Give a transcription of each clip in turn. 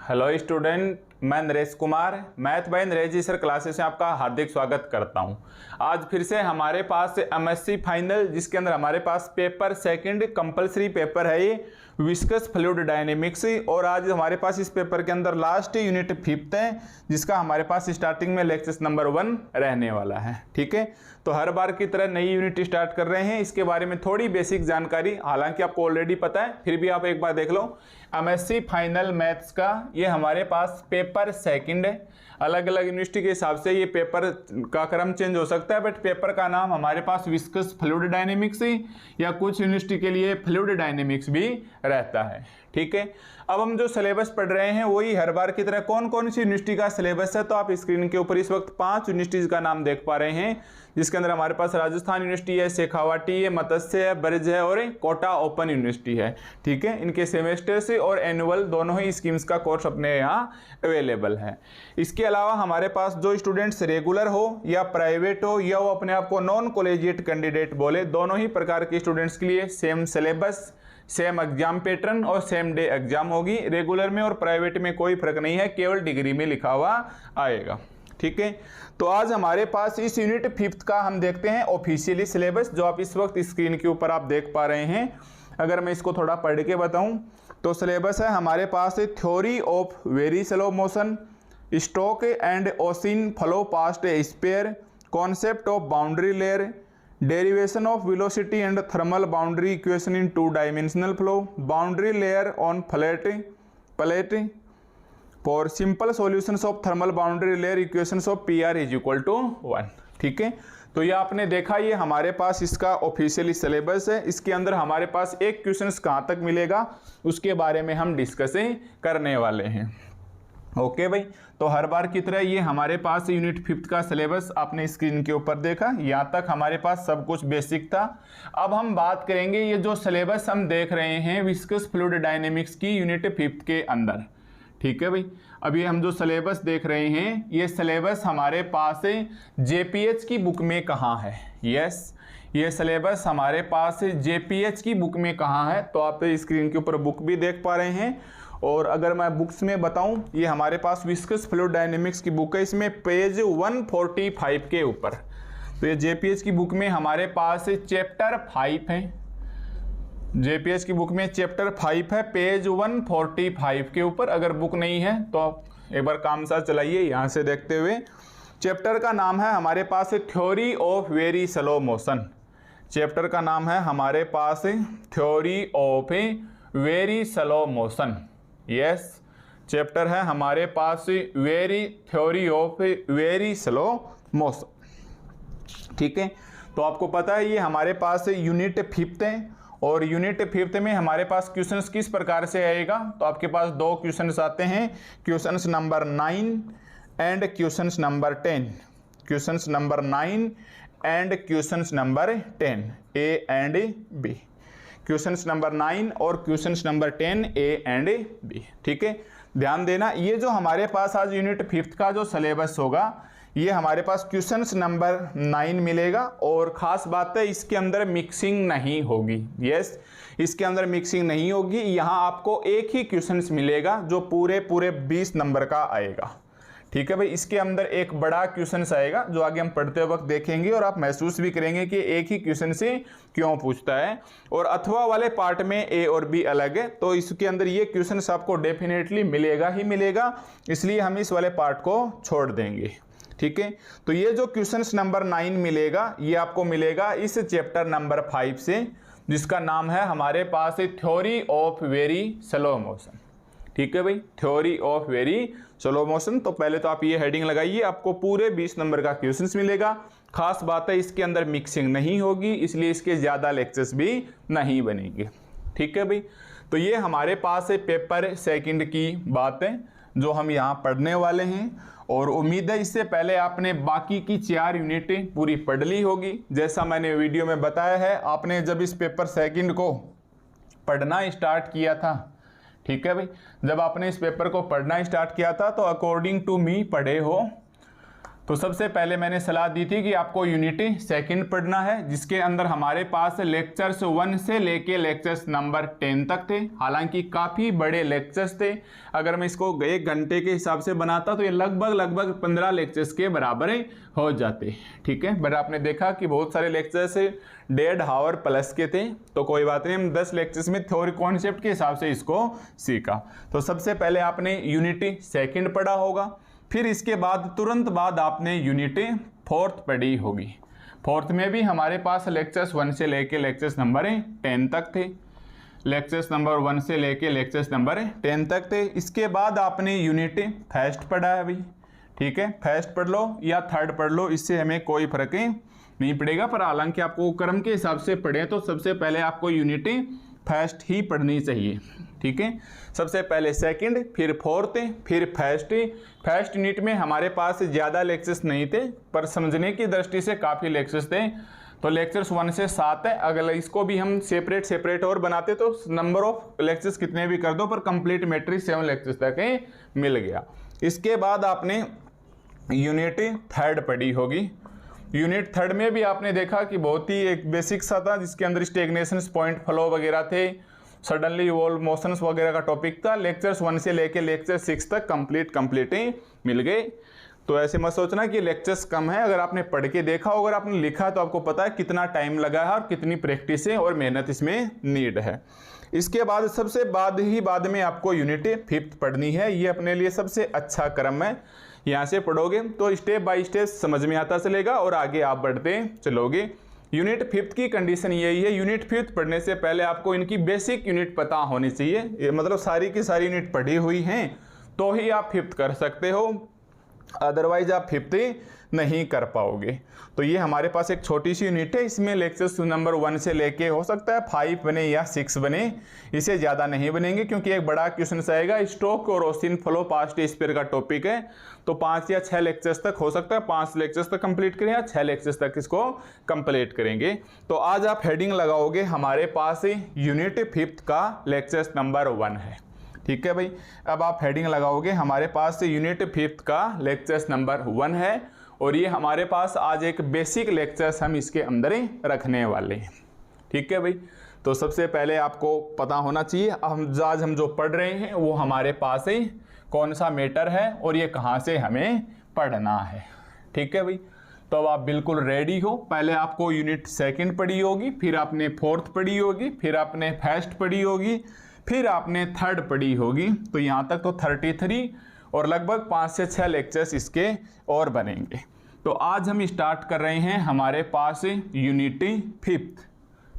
Hello student, मैं Naresh Kumar math by Naresh ji sir classes में आपका हार्दिक स्वागत करता हूं। आज फिर से हमारे पास एमएससी फाइनल, जिसके अंदर हमारे पास पेपर सेकंड कंपलसरी पेपर है ये विस्कस फ्लूइड डायनेमिक्स। और आज हमारे पास इस पेपर के अंदर लास्ट यूनिट 5th है, जिसका हमारे पास स्टार्टिंग में लेक्चर नंबर 1 रहने वाला है। ठीक है, तो हर बार की तरह नई यूनिट स्टार्ट कर रहे हैं। इसके बारे में थोड़ी बेसिक जानकारी, हालांकि आपको ऑलरेडी पता है, फिर भी आप एक बार देख लो। एमएससी फाइनल मैथ्स का ये हमारे पास पेपर सेकंड है। अलग अलग यूनिवर्सिटी के हिसाब से ये पेपर का क्रम चेंज हो सकता है, बट पेपर का नाम हमारे पास विस्कस फ्लूइड डायनेमिक्स या कुछ यूनिवर्सिटी के लिए फ्लूइड डायनेमिक्स भी रहता है। ठीक है, अब हम जो सिलेबस पढ़ रहे हैं वही हर बार की तरह कौन कौन सी यूनिवर्सिटी का सिलेबस है, तो आप स्क्रीन के ऊपर इस वक्त 5 यूनिवर्सिटीज का नाम देख पा रहे हैं, जिसके अंदर हमारे पास राजस्थान यूनिवर्सिटी है, शेखावाटी है, मत्स्य है, ब्रज है और कोटा ओपन यूनिवर्सिटी है। ठीक है, इनके सेमेस्टर से और एनुअल दोनों ही स्कीम्स का कोर्स अपने यहाँ अवेलेबल है। इसके अलावा हमारे पास जो स्टूडेंट्स रेगुलर हो या प्राइवेट हो या वो अपने आप को नॉन कॉलेजिएट कैंडिडेट बोले, दोनों ही प्रकार के स्टूडेंट्स के लिए same syllabus, same exam pattern और सेम डे एग्जाम होगी। रेगुलर में और प्राइवेट में कोई फर्क नहीं है, केवल डिग्री में लिखा हुआ आएगा। ठीक है, तो आज हमारे पास इस यूनिट 5th का हम देखते हैं ऑफिशियली सिलेबस, जो आप इस वक्त स्क्रीन के ऊपर आप देख पा रहे हैं। अगर मैं इसको थोड़ा पढ़ के बताऊं तो सिलेबस है हमारे पास theory of very slow motion, Stokes and Oseen flow past a sphere, concept of boundary layer, derivation of velocity and thermal boundary equation in 2-dimensional flow, boundary layer on plate for simple solutions of thermal boundary layer equations of PR is equal to 1। ठीक है, तो ये आपने देखा, ये हमारे पास इसका officially syllabus है। इसके अंदर हमारे पास एक क्वेश्चन कहाँ तक मिलेगा उसके बारे में हम डिस्कस करने वाले हैं। ओके भाई, तो हर बार की तरह ये हमारे पास यूनिट 5th का सिलेबस आपने स्क्रीन के ऊपर देखा। यहाँ तक हमारे पास सब कुछ बेसिक था। अब हम बात करेंगे ये जो सिलेबस हम देख रहे हैं विस्कस फ्लूइड डायनेमिक्स की यूनिट 5th के अंदर। ठीक है भाई, अभी हम जो सिलेबस देख रहे हैं ये सिलेबस हमारे पास जेपीएच की बुक में कहाँ है। यस, ये सिलेबस हमारे पास जेपीएच की बुक में कहाँ है, तो आप स्क्रीन के ऊपर बुक भी देख पा रहे हैं। और अगर मैं बुक्स में बताऊं, ये हमारे पास विस्कस फ्लूइड डायनेमिक्स की बुक है, इसमें पेज 145 के ऊपर। तो ये जेपीएच की बुक में हमारे पास चैप्टर 5 है। जेपीएच की बुक में चैप्टर 5 है, पेज 145 के ऊपर। अगर बुक नहीं है तो आप एक बार काम साथ चलाइए यहाँ से देखते हुए। चैप्टर का नाम है हमारे पास theory of very slow motion. Chapter का नाम है हमारे पास theory of very slow motion. Yes, chapter है हमारे पास theory of very slow motion. ठीक है, तो आपको पता है ये हमारे पास यूनिट 5th है, और यूनिट 5th में हमारे पास क्वेश्चंस किस प्रकार से आएगा, तो आपके पास 2 क्वेश्चंस आते हैं, questions number 9 and questions number 10। Questions number 9 and questions number 10, A and B. Questions number 9 और questions number 10 A and B. ठीक है, ध्यान देना, ये जो हमारे पास आज यूनिट 5th का जो सिलेबस होगा, ये हमारे पास क्वेश्चंस नंबर 9 मिलेगा। और खास बात है इसके अंदर मिक्सिंग नहीं होगी। यस, इसके अंदर मिक्सिंग नहीं होगी। यहाँ आपको एक ही क्वेश्चंस मिलेगा जो पूरे 20 नंबर का आएगा। ठीक है भाई, इसके अंदर एक बड़ा क्वेश्चन आएगा जो आगे हम पढ़ते वक्त देखेंगे, और आप महसूस भी करेंगे कि एक ही क्वेश्चन से क्यों पूछता है। और अथवा वाले पार्ट में ए और बी अलग है, तो इसके अंदर ये क्वेश्चन आपको डेफिनेटली मिलेगा ही मिलेगा, इसलिए हम इस वाले पार्ट को छोड़ देंगे। ठीक है, तो ये जो क्वेश्चन नंबर 9 मिलेगा ये आपको मिलेगा इस चैप्टर नंबर 5 से, जिसका नाम है हमारे पास theory of very slow motion. ठीक है भाई, theory of very slow motion. तो पहले तो आप ये हेडिंग लगाइए, आपको पूरे 20 नंबर का क्वेश्चंस मिलेगा। खास बात है इसके अंदर मिक्सिंग नहीं होगी, इसलिए इसके ज़्यादा लेक्चर्स भी नहीं बनेंगे। ठीक है भाई, तो ये हमारे पास पेपर सेकंड की बात है जो हम यहाँ पढ़ने वाले हैं। और उम्मीद है इससे पहले आपने बाकी की 4 यूनिटें पूरी पढ़ ली होगी। जैसा मैंने वीडियो में बताया है, आपने जब इस पेपर सेकंड को पढ़ना स्टार्ट किया था, ठीक है भाई, जब आपने इस पेपर को पढ़ना स्टार्ट किया था तो अकॉर्डिंग टू मी पढ़े हो, तो सबसे पहले मैंने सलाह दी थी कि आपको यूनिट सेकंड पढ़ना है, जिसके अंदर हमारे पास लेक्चर्स 1 से लेके लेक्चर्स नंबर 10 तक थे। हालांकि काफ़ी बड़े लेक्चर्स थे, अगर मैं इसको 1 घंटे के हिसाब से बनाता तो ये लगभग 15 लेक्चर्स के बराबर हो जाते। ठीक है, बट आपने देखा कि बहुत सारे लेक्चर्स 1.5 आवर प्लस के थे, तो कोई बात नहीं, हम 10 लेक्चर्स में थ्योरी कॉन्सेप्ट के हिसाब से इसको सीखा। तो सबसे पहले आपने यूनिट सेकंड पढ़ा होगा, फिर इसके बाद तुरंत बाद आपने यूनिट 4th पढ़ी होगी। 4th में भी हमारे पास लेक्चर्स 1 से लेके लेक्चर्स नंबर 10 तक थे, लेक्चर्स नंबर 1 से लेके लेक्चर्स नंबर 10 तक थे। इसके बाद आपने यूनिट फर्स्ट पढ़ा है भाई। ठीक है, फर्स्ट पढ़ लो या थर्ड पढ़ लो, इससे हमें कोई फर्क नहीं पड़ेगा, पर हालांकि आपको क्रम के हिसाब से पढ़े तो सबसे पहले आपको यूनिट फर्स्ट ही पढ़नी चाहिए। ठीक है, सबसे पहले सेकंड, फिर 4th, फिर फर्स्ट। फर्स्ट यूनिट में हमारे पास ज़्यादा लेक्चर्स नहीं थे, पर समझने की दृष्टि से काफ़ी लेक्चर्स थे। तो लेक्चर्स 1 से 7 है, अगर इसको भी हम सेपरेट और बनाते तो नंबर ऑफ लेक्चर्स कितने भी कर दो, पर कंप्लीट मैट्रिक्स 7 लेक्चर्स तक मिल गया। इसके बाद आपने यूनिट थर्ड पढ़ी होगी। यूनिट थर्ड में भी आपने देखा कि बहुत ही एक बेसिक सा था, जिसके अंदर स्टेगनेशन, पॉइंट फ्लो वगैरह थे, सडनली इवॉल्व मोशंस वगैरह का टॉपिक था। लेक्चर्स 1 से लेके लेक्चर 6 तक कंप्लीट ही मिल गए। तो ऐसे मत सोचना कि लेक्चर्स कम है, अगर आपने पढ़ के देखा, अगर आपने लिखा तो आपको पता है कितना टाइम लगा है और कितनी प्रैक्टिस है और मेहनत इसमें नीड है। इसके बाद सबसे बाद में आपको यूनिट 5th पढ़नी है। ये अपने लिए सबसे अच्छा क्रम है, यहाँ से पढ़ोगे तो स्टेप बाय स्टेप समझ में आता चलेगा और आगे आप बढ़ते चलोगे। यूनिट 5th की कंडीशन यही है, यूनिट 5th पढ़ने से पहले आपको इनकी बेसिक यूनिट पता होनी चाहिए, मतलब सारी की सारी यूनिट पढ़ी हुई हैं तो ही आप 5th कर सकते हो, अदरवाइज आप 5th नहीं कर पाओगे। तो ये हमारे पास एक छोटी सी यूनिट है, इसमें लेक्चर्स नंबर 1 से लेके हो सकता है 5 बने या 6 बने, इसे ज़्यादा नहीं बनेंगे, क्योंकि एक बड़ा क्वेश्चन आएगा, स्टोक और ओसिन फ्लो पास्ट स्पीयर का टॉपिक है। तो 5 या 6 लेक्चर्स तक हो सकता है, 5 लेक्चर्स तक कंप्लीट करें या 6 लेक्चर्स तक इसको कंप्लीट करेंगे। तो आज आप हेडिंग लगाओगे, हमारे पास यूनिट 5th का लेक्चर्स नंबर 1 है। ठीक है भाई, अब आप हेडिंग लगाओगे, हमारे पास यूनिट 5th का लेक्चर्स नंबर 1 है और ये हमारे पास आज एक बेसिक लेक्चर्स हम इसके अंदर ही रखने वाले हैं। ठीक है भाई, तो सबसे पहले आपको पता होना चाहिए आज हम जो पढ़ रहे हैं वो हमारे पास ही कौन सा मैटर है और ये कहाँ से हमें पढ़ना है। ठीक है भाई, तो अब आप बिल्कुल रेडी हो। पहले आपको यूनिट सेकंड पढ़ी होगी, फिर आपने 4th पढ़ी होगी, फिर आपने फर्स्ट पढ़ी होगी, फिर आपने थर्ड पढ़ी होगी। तो यहाँ तक तो 33 और लगभग 5 से 6 लेक्चर्स इसके और बनेंगे। तो आज हम स्टार्ट कर रहे हैं हमारे पास यूनिट 5th।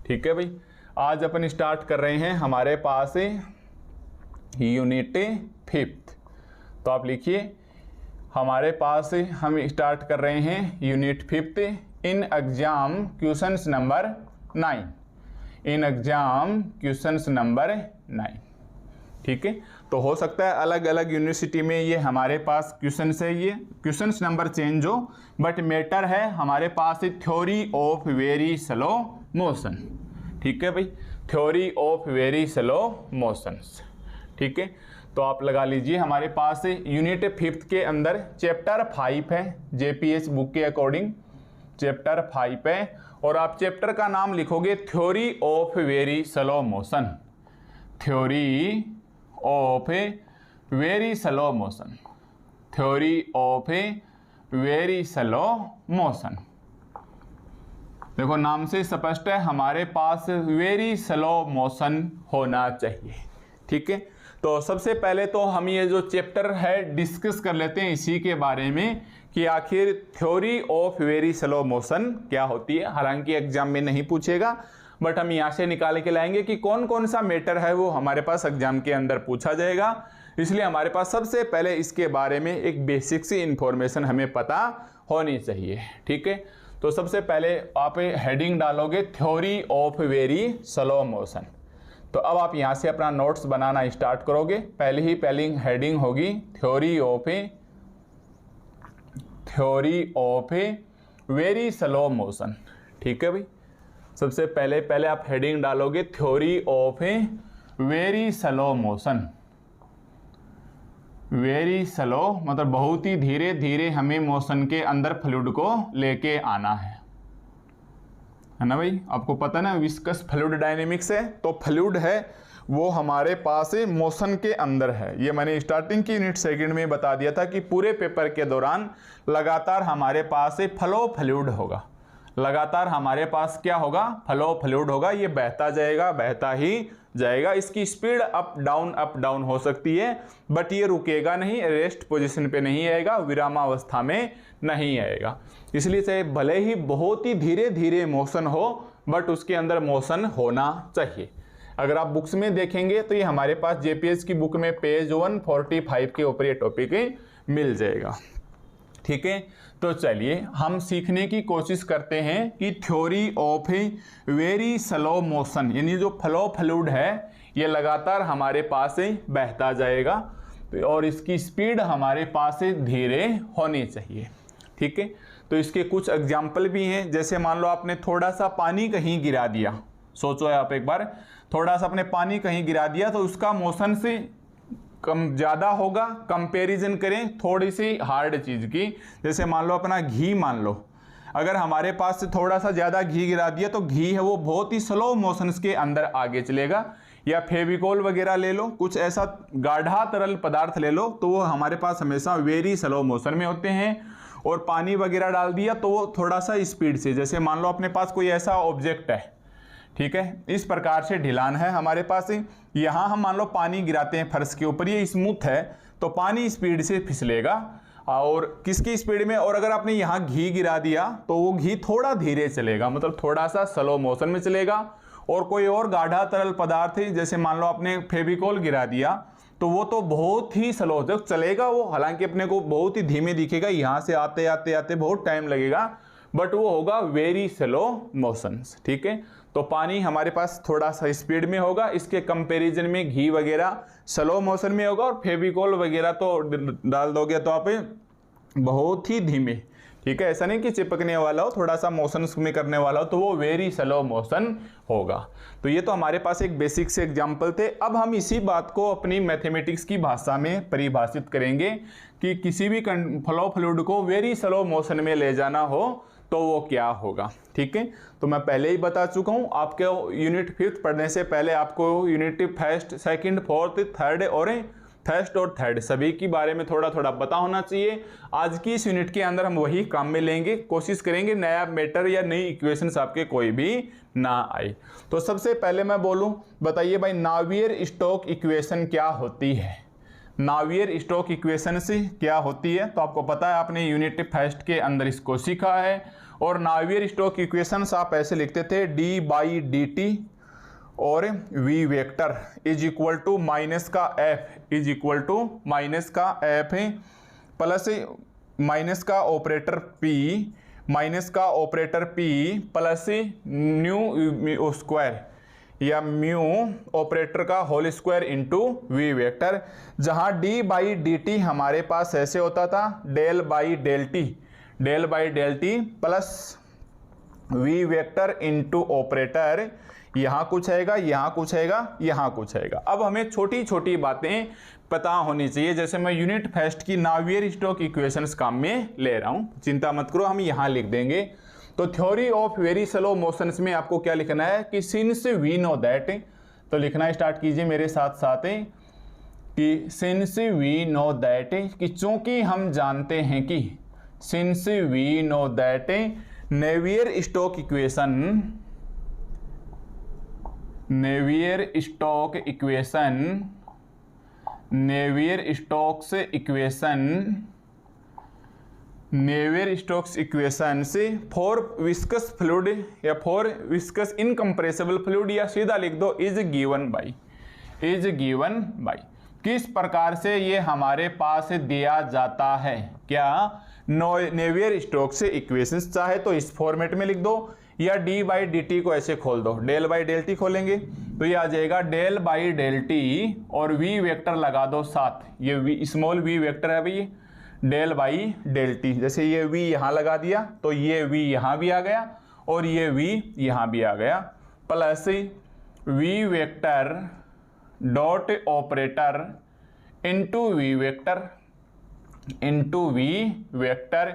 ठीक है भाई, आज अपन स्टार्ट कर रहे हैं हमारे पास यूनिट 5th। तो आप लिखिए, हमारे पास हम स्टार्ट कर रहे हैं unit 5th in exam questions number 9, in exam questions number 9। ठीक है, तो हो सकता है अलग अलग यूनिवर्सिटी में ये हमारे पास क्वेश्चंस है, ये क्वेश्चंस नंबर चेंज हो, बट मैटर है हमारे पास theory of very slow motion. ठीक है भाई, theory of very slow motions. ठीक है, तो आप लगा लीजिए, हमारे पास यूनिट 5th के अंदर चैप्टर 5 है, JPH बुक के अकॉर्डिंग चैप्टर 5 है, और आप चैप्टर का नाम लिखोगे theory of very slow motion, theory of very slow motion, theory of very slow motion. देखो नाम से स्पष्ट है, हमारे पास वेरी स्लो मोशन होना चाहिए। ठीक है, तो सबसे पहले तो हम ये जो चैप्टर है डिस्कस कर लेते हैं इसी के बारे में कि आखिर theory of very slow motion क्या होती है। हालांकि एग्जाम में नहीं पूछेगा, बट हम यहाँ से निकाल के लाएंगे कि कौन कौन सा मैटर है वो हमारे पास एग्जाम के अंदर पूछा जाएगा। इसलिए हमारे पास सबसे पहले इसके बारे में एक बेसिक सी इंफॉर्मेशन हमें पता होनी चाहिए। ठीक है, तो सबसे पहले आप हेडिंग डालोगे theory of very slow motion. तो अब आप यहाँ से अपना नोट्स बनाना स्टार्ट करोगे। पहली हेडिंग होगी theory of very slow motion. ठीक है भाई, सबसे पहले आप हेडिंग डालोगे theory of very slow motion, very slow मतलब बहुत ही धीरे धीरे हमें मोशन के अंदर फ्लूइड को लेके आना है ना भाई। आपको पता है ना विस्कस फ्लूइड डायनेमिक्स है, तो फ्लूइड है वो हमारे पास मोशन के अंदर है। ये मैंने स्टार्टिंग की यूनिट सेकंड में बता दिया था कि पूरे पेपर के दौरान लगातार हमारे पास फ्लो फ्लूइड होगा, लगातार हमारे पास क्या होगा, फ्लो फ्लूइड होगा। ये बहता जाएगा, बहता ही जाएगा। इसकी स्पीड अप डाउन हो सकती है, बट ये रुकेगा नहीं, रेस्ट पोजीशन पे नहीं आएगा, विरामावस्था में नहीं आएगा। इसलिए चाहे भले ही बहुत ही धीरे धीरे मोशन हो, बट उसके अंदर मोशन होना चाहिए। अगर आप बुक्स में देखेंगे तो ये हमारे पास जेपीएस की बुक में पेज 145 के ऊपर ये टॉपिक मिल जाएगा। ठीक है, तो चलिए हम सीखने की कोशिश करते हैं कि theory of very slow motion, यानी जो फ्लो फ्लूइड है ये लगातार हमारे पास बहता जाएगा और इसकी स्पीड हमारे पास धीरे होनी चाहिए। ठीक है, तो इसके कुछ एग्जाम्पल भी हैं। जैसे मान लो आपने थोड़ा सा पानी कहीं गिरा दिया, सोचो आप एक बार, थोड़ा सा अपने पानी कहीं गिरा दिया तो उसका मोशन से कम ज़्यादा होगा। कंपैरिजन करें थोड़ी सी हार्ड चीज़ की, जैसे मान लो अपना घी मान लो, अगर हमारे पास से थोड़ा सा ज़्यादा घी गिरा दिया तो घी है वो बहुत ही स्लो मोशंस के अंदर आगे चलेगा। या फेविकोल वगैरह ले लो, कुछ ऐसा गाढ़ा तरल पदार्थ ले लो तो वो हमारे पास हमेशा वेरी स्लो मोशन में होते हैं। और पानी वगैरह डाल दिया तो वो थोड़ा सा स्पीड से, जैसे मान लो अपने पास कोई ऐसा ऑब्जेक्ट है, ठीक है, इस प्रकार से ढिलान है हमारे पास, यहाँ हम मान लो पानी गिराते हैं फर्श के ऊपर, ये स्मूथ है तो पानी स्पीड से फिसलेगा और किसकी स्पीड में। और अगर आपने यहाँ घी गिरा दिया तो वो घी थोड़ा धीरे चलेगा, मतलब थोड़ा सा स्लो मोशन में चलेगा। और कोई और गाढ़ा तरल पदार्थ है, जैसे मान लो आपने फेविकोल गिरा दिया तो वो तो बहुत ही स्लो जब चलेगा वो, हालांकि अपने को बहुत ही धीमे दिखेगा, यहाँ से आते आते आते बहुत टाइम लगेगा, बट वो होगा वेरी स्लो मोशंस। ठीक है, तो पानी हमारे पास थोड़ा सा स्पीड में होगा, इसके कंपैरिजन में घी वगैरह स्लो मोशन में होगा। और फेविकोल वगैरह तो डाल दोगे तो आप बहुत ही धीमे, ठीक है, ऐसा नहीं कि चिपकने वाला हो, थोड़ा सा मोशन में करने वाला हो तो वो वेरी स्लो मोशन होगा। तो ये तो हमारे पास एक बेसिक से एग्जाम्पल थे। अब हम इसी बात को अपनी मैथमेटिक्स की भाषा में परिभाषित करेंगे कि किसी भी फ्लो फ्लूइड को वेरी स्लो मोशन में ले जाना हो तो वो क्या होगा। ठीक है, तो मैं पहले ही बता चुका हूँ, आपके यूनिट 5th पढ़ने से पहले आपको unit 1st, 2nd, 4th, 3rd और फर्स्ट और थर्ड सभी के बारे में थोड़ा थोड़ा पता होना चाहिए। आज की इस यूनिट के अंदर हम वही काम में लेंगे, कोशिश करेंगे नया मैटर या नई इक्वेशंस आपके कोई भी ना आए। तो सबसे पहले मैं बोलूं, बताइए भाई नावियर स्टोक इक्वेशन क्या होती है। नावियर स्टोक इक्वेशन से क्या होती है, तो आपको पता है, आपने यूनिट 1st के अंदर इसको सीखा है। और नावियर स्टोक इक्वेशंस आप ऐसे लिखते थे, डी बाई डी टी और v vector is equal to minus का f is equal to minus का f प्लस माइनस का ऑपरेटर p, माइनस का operator p plus nu square या म्यू ऑपरेटर का whole square into v vector, जहां d by d t हमारे पास ऐसे होता था del by del t plus v vector into operator, यहाँ कुछ आएगा, यहाँ कुछ आएगा, यहाँ कुछ आएगा। अब हमें छोटी छोटी बातें पता होनी चाहिए, जैसे मैं यूनिट 1st की नावियर स्टोक इक्वेशंस काम में ले रहा हूँ, चिंता मत करो, हम यहाँ लिख देंगे। तो theory of very slow motions में आपको क्या लिखना है कि सिंस वी नो दैट, तो लिखना स्टार्ट कीजिए मेरे साथ साथ कि सिंस वी नो दैट, कि चूंकि हम जानते हैं कि, since we know that Navier Stoke equation, Navier Stokes equation से फॉर विस्कस फ्लूइड या फॉर विस्कस इनकम्प्रेसिबल फ्लूइड, या सीधा लिख दो इज गिवन बाई, किस प्रकार से ये हमारे पास दिया जाता है, क्या नेवियर स्टोक्स इक्वेशंस, चाहे तो इस फॉर्मेट में लिख दो या डी बाई डी टी को ऐसे खोल दो, डेल बाई डेल टी खोलेंगे तो ये आ जाएगा डेल बाई डेल टी और वी वेक्टर लगा दो साथ, ये वी स्मॉल वी वेक्टर है भाई, डेल बाई डेल टी, जैसे ये वी यहाँ लगा दिया तो ये वी यहाँ भी आ गया और ये वी यहाँ भी आ गया, plus v vector dot operator into we vector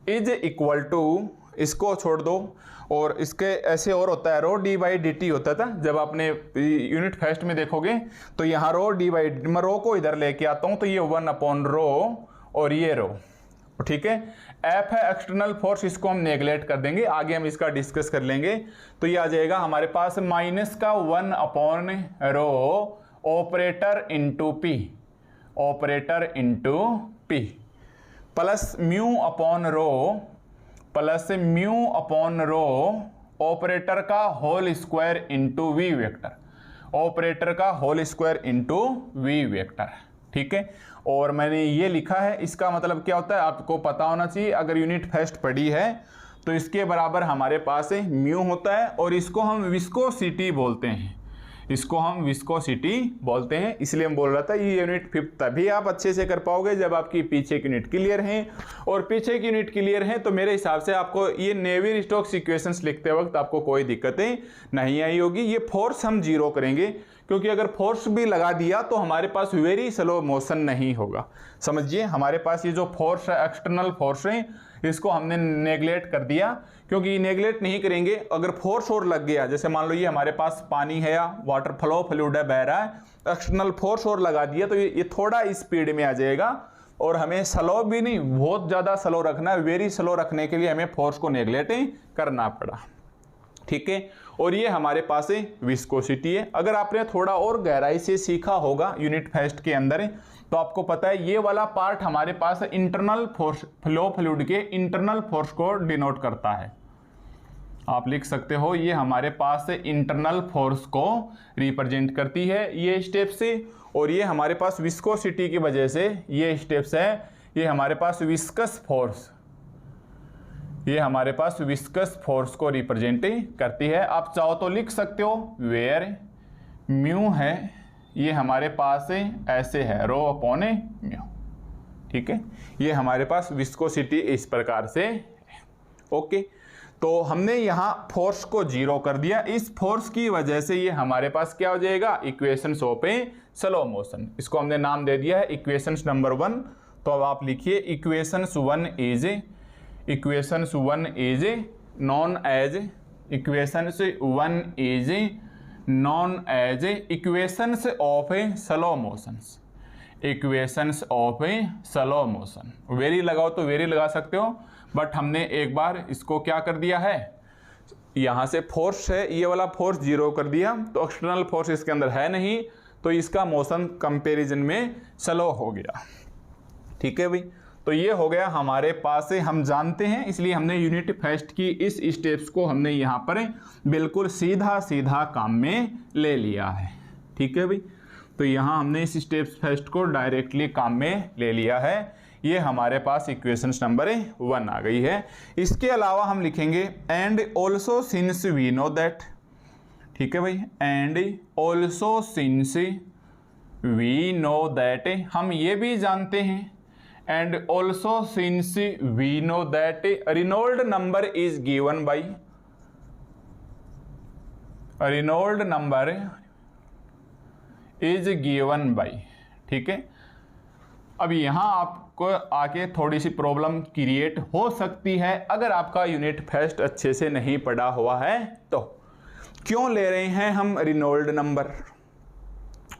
is equal to, इसको छोड़ दो और इसके ऐसे और होता है rho d by d t होता था जब आपने यूनिट फर्स्ट में देखोगे, तो यहाँ रो डी बाई, मैं रो को इधर लेके आता हूँ तो ये 1/रो और ये रो, ठीक है। एफ है एक्सटर्नल फोर्स, इसको हम नेगलेक्ट कर देंगे, आगे हम इसका डिस्कस कर लेंगे। तो ये आ जाएगा हमारे पास माइनस का 1/रो operator into P, operator into P, plus mu upon rho operator का whole square into we vector, operator का whole square into we vector, ठीक है। और मैंने ये लिखा है, इसका मतलब क्या होता है आपको पता होना चाहिए, अगर यूनिट फर्स्ट पढ़ी है तो इसके बराबर हमारे पास म्यू होता है और इसको हम विस्कोसिटी बोलते हैं, इसको हम विस्कोसिटी बोलते हैं। इसलिए हम बोल रहा था ये यूनिट फिफ्थ तभी आप अच्छे से कर पाओगे जब आपकी पीछे की यूनिट क्लियर है, और पीछे की यूनिट क्लियर है तो मेरे हिसाब से आपको ये नेवियर स्टोक्स इक्वेशंस लिखते वक्त आपको कोई दिक्कतें नहीं आई होगी। ये फोर्स हम जीरो करेंगे, क्योंकि अगर फोर्स भी लगा दिया तो हमारे पास वेरी स्लो मोशन नहीं होगा। समझिए, हमारे पास ये जो फोर्स है, एक्सटर्नल फोर्स है, इसको हमने नेगलेक्ट कर दिया, क्योंकि नेगलेक्ट नहीं करेंगे अगर फोर्स और लग गया, जैसे मान लो ये हमारे पास पानी है या वाटर फ्लो फ्लूइड है, बह रहा है, एक्सटर्नल फोर्स और लगा दिया तो ये थोड़ा स्पीड में आ जाएगा, और हमें स्लो भी नहीं, बहुत ज़्यादा स्लो रखना, वेरी स्लो रखने के लिए हमें फोर्स को नेगलेक्ट करना पड़ा, ठीक है। और ये हमारे पास विस्कोसिटी है। अगर आपने थोड़ा और गहराई से सीखा होगा यूनिट फर्स्ट के अंदर, तो आपको पता है ये वाला पार्ट हमारे पास इंटरनल फोर्स, फ्लो फ्लूइड के इंटरनल फोर्स को डिनोट करता है। आप लिख सकते हो ये हमारे पास इंटरनल फोर्स को रिप्रेजेंट करती है ये स्टेप से, और ये हमारे पास विस्कोसिटी की वजह से ये स्टेप्स है, ये हमारे पास विस्कस फोर्स, ये हमारे पास विस्कस फोर्स को रिप्रेजेंट करती है। आप चाहो तो लिख सकते हो वेयर म्यू है, ये हमारे पास ऐसे है रो अपॉन म्यू, ठीक है। ये हमारे पास विस्कोसिटी इस प्रकार से है, ओके। तो हमने यहाँ फोर्स को जीरो कर दिया, इस फोर्स की वजह से ये हमारे पास क्या हो जाएगा, equations of a slow motion, इसको हमने नाम दे दिया है इक्वेशंस नंबर 1। तो अब आप लिखिए equations 1 is known as equations equations of a slow motions, equations of a slow motion. Very लगाओ तो वेरी लगा सकते हो, बट हमने एक बार इसको क्या कर दिया है, यहाँ से फोर्स है, ये वाला फोर्स जीरो कर दिया, तो एक्सटर्नल फोर्स इसके अंदर है नहीं, तो इसका मोशन कंपैरिजन में स्लो हो गया, ठीक है भाई। तो ये हो गया हमारे पास से, हम जानते हैं, इसलिए हमने यूनिट फर्स्ट की इस स्टेप्स को हमने यहाँ पर बिल्कुल सीधा सीधा काम में ले लिया है, ठीक है भाई। तो यहाँ हमने इस स्टेप्स फर्स्ट को डायरेक्टली काम में ले लिया है। ये हमारे पास इक्वेशंस नंबर 1 आ गई है। इसके अलावा हम लिखेंगे and also since we know that, ठीक है भाई, and also since we know that, हम ये भी जानते हैं, and also since we know that Reynolds number is given by Reynolds number is given by, ठीक है। अब यहाँ आपको आके थोड़ी सी प्रॉब्लम क्रिएट हो सकती है अगर आपका यूनिट फर्स्ट अच्छे से नहीं पढ़ा हुआ है तो। क्यों ले रहे हैं हम रेनॉल्ड नंबर,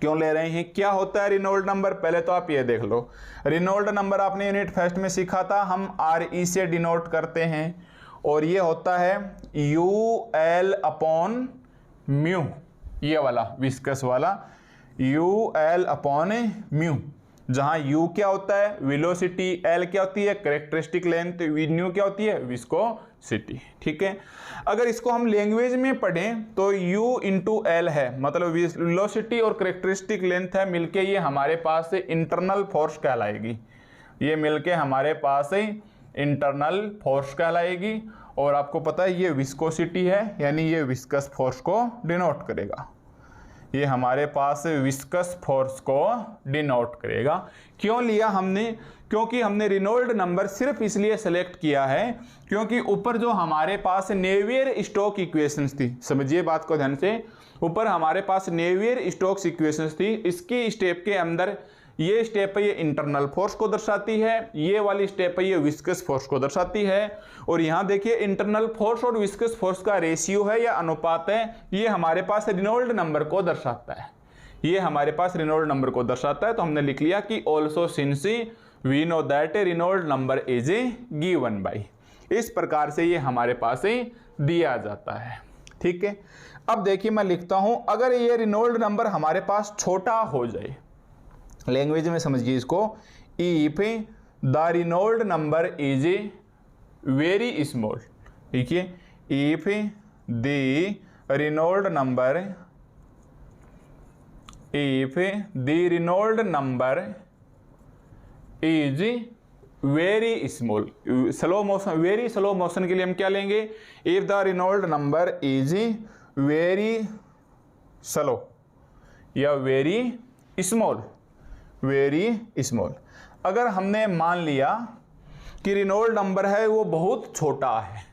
क्यों ले रहे हैं, क्या होता है रेनॉल्ड नंबर, पहले तो आप ये देख लो। रेनॉल्ड नंबर आपने यूनिट फर्स्ट में सीखा था, हम RE से डिनोट करते हैं, और ये होता है UL अपॉन म्यू, ये वाला विस्कस वाला UL अपॉन म्यू, जहां U क्या होता है वेलोसिटी, L क्या होती है कैरेक्टरिस्टिक लेंथ, म्यू क्या होती है विस्कोसिटी, ठीक है। अगर इसको हम लैंग्वेज में पढ़ें तो U इंटू L है, मतलब वेलोसिटी और कैरेक्टरिस्टिक लेंथ है, मिलके ये हमारे पास से इंटरनल फोर्स कहलाएगी, ये मिलके हमारे पास से इंटरनल फोर्स कहलाएगी। और आपको पता है ये विस्कोसिटी है, यानी ये विस्कस फोर्स को डिनोट करेगा, ये हमारे पास विस्कस फोर्स को डिनोट करेगा। क्यों लिया हमने, क्योंकि हमने रेनॉल्ड नंबर सिर्फ इसलिए सेलेक्ट किया है क्योंकि ऊपर जो हमारे पास नेवियर स्टोक इक्वेशंस थी, समझिए बात को ध्यान से, ऊपर हमारे पास नेवियर स्टोक्स इक्वेशंस थी, इसकी स्टेप के अंदर ये स्टेप है ये इंटरनल फोर्स को दर्शाती है, ये वाली स्टेप है ये विस्कस फोर्स को दर्शाती है। और यहाँ देखिए इंटरनल फोर्स और विस्कस फोर्स का रेशियो है या अनुपात है, ये हमारे पास रेनॉल्ड नंबर को दर्शाता है, ये हमारे पास रेनॉल्ड नंबर को दर्शाता है। तो हमने लिख लिया कि also since we know that Reynold number is given by, इस प्रकार से ये हमारे पास दिया जाता है। ठीक है, अब देखिए मैं लिखता हूं, अगर ये रेनॉल्ड नंबर हमारे पास छोटा हो जाए, लैंग्वेज में समझिए इसको, if the Reynold number is very small, ठीक है, if the Reynold number, if the Reynold number is very small, slow motion, very slow motion के लिए हम क्या लेंगे, if the Reynold number is very slow या वेरी स्मॉल, वेरी स्मॉल। अगर हमने मान लिया कि रेनॉल्ड नंबर है वो बहुत छोटा है,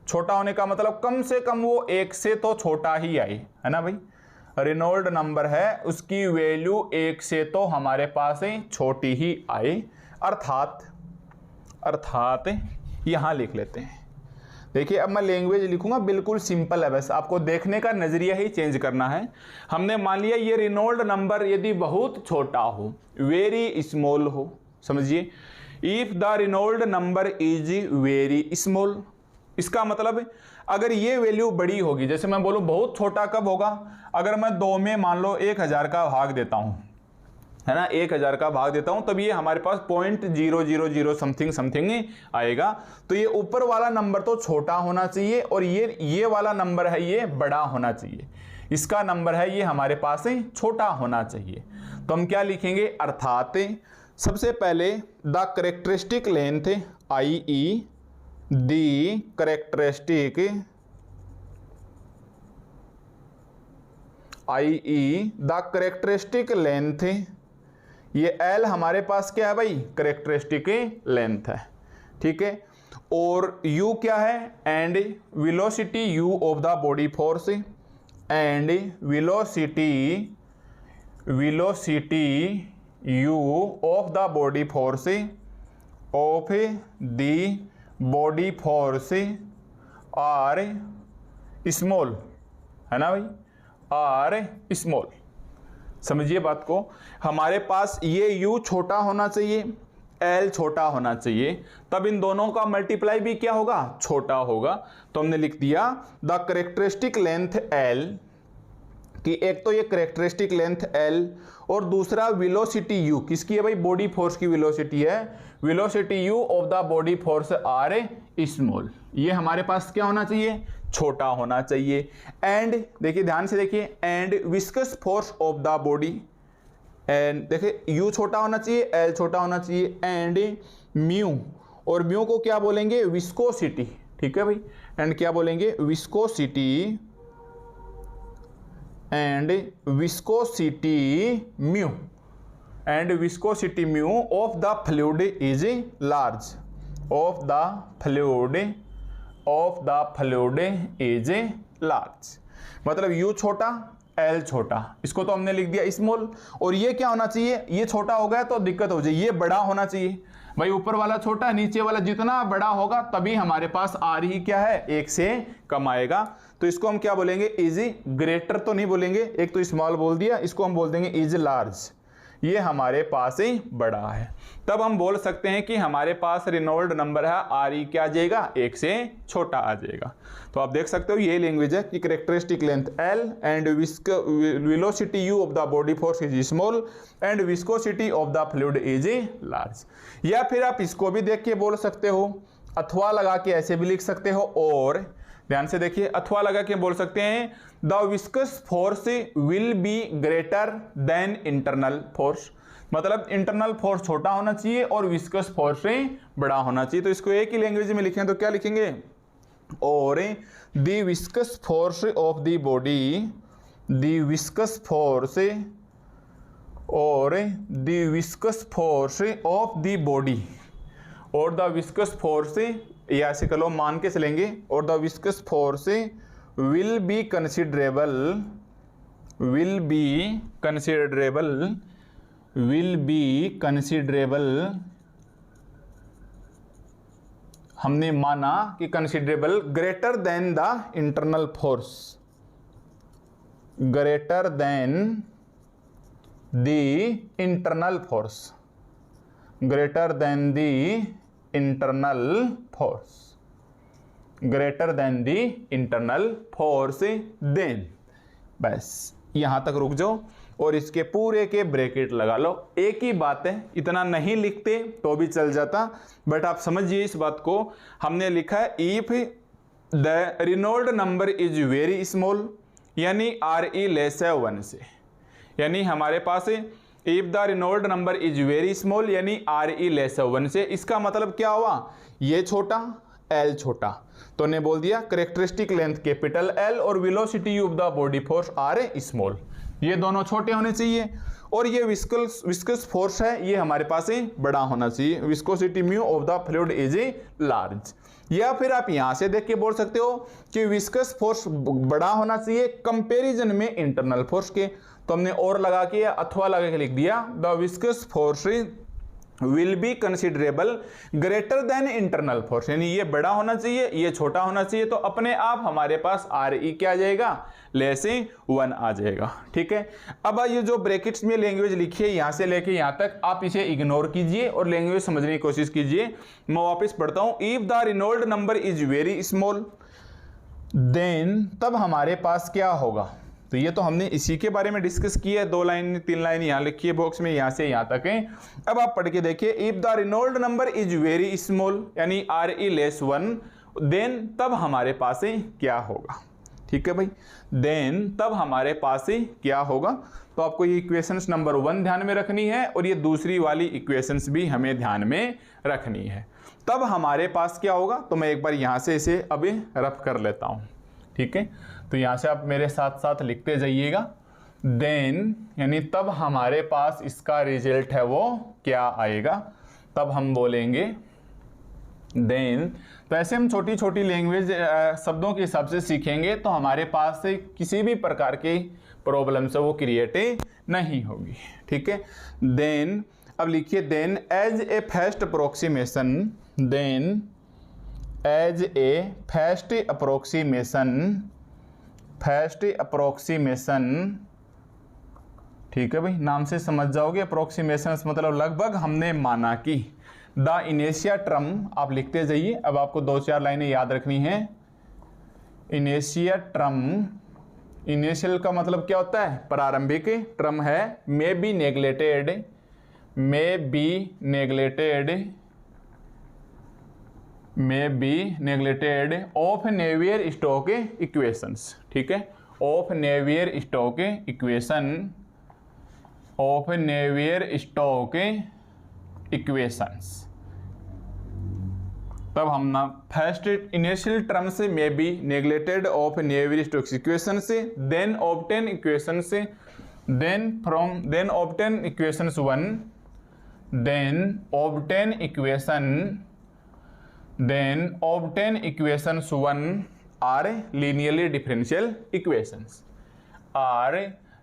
छोटा होने का मतलब कम से कम वो 1 से तो छोटा ही आए, है ना भाई, रेनॉल्ड नंबर है उसकी वैल्यू 1 से तो हमारे पास छोटी ही आए, अर्थात यहां लिख लेते हैं। देखिए अब मैं लैंग्वेज लिखूंगा, बिल्कुल सिंपल है, बस आपको देखने का नजरिया ही चेंज करना है। हमने मान लिया ये रेनॉल्ड नंबर यदि बहुत छोटा हो, वेरी स्मॉल हो, समझिए, if the Reynold number is very small, इसका मतलब अगर ये वैल्यू बड़ी होगी, जैसे मैं बोलूं बहुत छोटा कब होगा, अगर मैं 2 में मान लो 1000 का भाग देता हूं, है ना, 1000 का भाग देता हूं, तब ये हमारे पास 0.000 समथिंग आएगा। तो ये ऊपर वाला नंबर तो छोटा होना चाहिए और ये वाला नंबर है ये बड़ा होना चाहिए, इसका नंबर है ये हमारे पास छोटा होना चाहिए। तो हम क्या लिखेंगे, अर्थात सबसे पहले the characteristic length i.e. The characteristic i.e. The characteristic length, ये L हमारे पास क्या है भाई, कैरेक्टरिस्टिक लेंथ है, ठीक है, और U क्या है, and velocity U of the body force, and velocity U of the body force, of the body force are small, है ना भाई, आर स्मॉल। समझिए बात को, हमारे पास ये U छोटा होना चाहिए, L छोटा होना चाहिए, तब इन दोनों का मल्टीप्लाई भी क्या होगा, छोटा होगा। तो हमने लिख दिया द कैरेक्टरिस्टिक लेंथ L, कि एक तो ये कैरेक्टरिस्टिक लेंथ L और दूसरा वेलोसिटी U, किसकी है भाई, बॉडी फोर्स की वेलोसिटी है, velocity U of the body force are small, ये हमारे पास क्या होना चाहिए, छोटा होना चाहिए। एंड देखिए ध्यान से देखिए, and viscous force of the body, and देखिए U छोटा होना चाहिए, L छोटा होना चाहिए, एंड म्यू, और म्यू को क्या बोलेंगे, विस्कोसिटी, ठीक है भाई, एंड क्या बोलेंगे, viscosity, and viscosity mu, and viscosity mu of the fluid is large, of the fluid is large, मतलब U छोटा L छोटा, इसको तो हमने लिख दिया स्मॉल, और ये क्या होना चाहिए, ये छोटा हो गया तो दिक्कत हो जाए, ये बड़ा होना चाहिए भाई, ऊपर वाला छोटा नीचे वाला जितना बड़ा होगा तभी हमारे पास R ही क्या है, 1 से कम आएगा। तो इसको हम क्या बोलेंगे, इज ग्रेटर तो नहीं बोलेंगे, एक तो स्मॉल बोल दिया, इसको हम बोल देंगे इज लार्ज, ये हमारे पास ही बड़ा है। तब हम बोल सकते हैं कि हमारे पास रेनॉल्ड नंबर है RE क्या आ जाएगा, 1 से छोटा आ जाएगा। तो आप देख सकते हो ये लैंग्वेज है कि characteristic length L and velocity U of the body force is small and viscosity of the fluid is large. या फिर आप इसको भी देख के बोल सकते हो, अथवा लगा के ऐसे भी लिख सकते हो, और ध्यान से देखिए अथवा लगा के बोल सकते हैं the viscous force will be greater than internal force, मतलब इंटरनल फोर्स छोटा होना चाहिए और विस्कस फोर्स से बड़ा होना चाहिए। तो इसको एक ही लैंग्वेज में लिखें तो क्या लिखेंगे, और the viscous force of the body, the viscous force, और the viscous force of the body, और द विस्कस फोर्स, या ऐसे करो मान के चलेंगे, और the viscous force will be considerable will be considerable, हमने माना कि considerable greater than the internal force, greater than the internal force, greater than the internal force, greater than the internal force then. बस यहां तक रुक जाओ और इसके पूरे के ब्रैकेट लगा लो। एक ही बात है, इतना नहीं लिखते तो भी चल जाता, बट आप समझिए इस बात को। हमने लिखा है if the Reynold number is very small, यानी RE लेस है 1 से, यानी हमारे पास if the Reynold number is very small यानी RE लेस है 1 से। इसका मतलब क्या हुआ, ये छोटा L छोटा, तो ने बोल दिया करेक्टरिस्टिक लेंथ कैपिटल L और velocity of the body force R small, ये दोनों छोटे होने चाहिए। और ये विस्कस फोर्स है, ये हमारे पास बड़ा होना चाहिए, viscosity mu of the fluid is large. या फिर आप यहां से देख के बोल सकते हो कि विस्कस फोर्स बड़ा होना चाहिए कंपैरिजन में इंटरनल फोर्स के, तो हमने और लगा के या अथवा लगा के लिख दिया the viscous force will be considerable greater then internal force, यानी ये बड़ा होना चाहिए ये छोटा होना चाहिए, तो अपने आप हमारे पास RE क्या आ जाएगा, लेस 1 आ जाएगा। ठीक है, अब ये जो ब्रैकेट्स में लैंग्वेज लिखी है यहां से लेके यहां तक आप इसे इग्नोर कीजिए और लैंग्वेज समझने की कोशिश कीजिए। मैं वापस पढ़ता हूं, if the Reynold number is very small then, तब हमारे पास क्या होगा। तो ये तो हमने इसी के बारे में डिस्कस किया है, 2 लाइन 3 लाइन यहाँ लिखी है बॉक्स में, यहाँ से यहाँ तक है। अब आप पढ़ के देखिए, if the Reynold number is very small यानी RE लेस 1 देन, तब हमारे पास क्या होगा। ठीक है भाई, देन तब हमारे पास क्या होगा। तो आपको ये इक्वेशंस नंबर 1 ध्यान में रखनी है और ये दूसरी वाली इक्वेशंस भी हमें ध्यान में रखनी है। तब हमारे पास क्या होगा, तो मैं एक बार यहाँ से इसे अभी रफ कर लेता हूँ। ठीक है, तो यहां से आप मेरे साथ साथ लिखते जाइएगा। देन यानी तब हमारे पास इसका रिजल्ट है वो क्या आएगा, तब हम बोलेंगे देन। तो ऐसे हम छोटी छोटी लैंग्वेज शब्दों के हिसाब से सीखेंगे तो हमारे पास से किसी भी प्रकार की प्रॉब्लम से वो क्रिएट नहीं होगी। ठीक है, देन अब लिखिए, then as a first approximation, then as a first approximation, ठीक है भाई, नाम से समझ जाओगे। अप्रोक्सीमेशन मतलब लगभग हमने माना कि द इनेशिया टर्म, आप लिखते जाइए। अब आपको 2-4 लाइनें याद रखनी है। इनेशिया टर्म, इनिशियल का मतलब क्या होता है, प्रारंभिक। टर्म है may be neglected, may be neglected of Navier Stoke equations. ठीक है, of Navier Stoke equation, of Navier Stoke equations. तब हम ना फर्स्ट इनिशियल टर्म से may be neglected of Navier Stoke equation से, देन ऑब्टेन इक्वेशन से, then obtain equations 1, then obtain equations 1 are linearly differential equations, are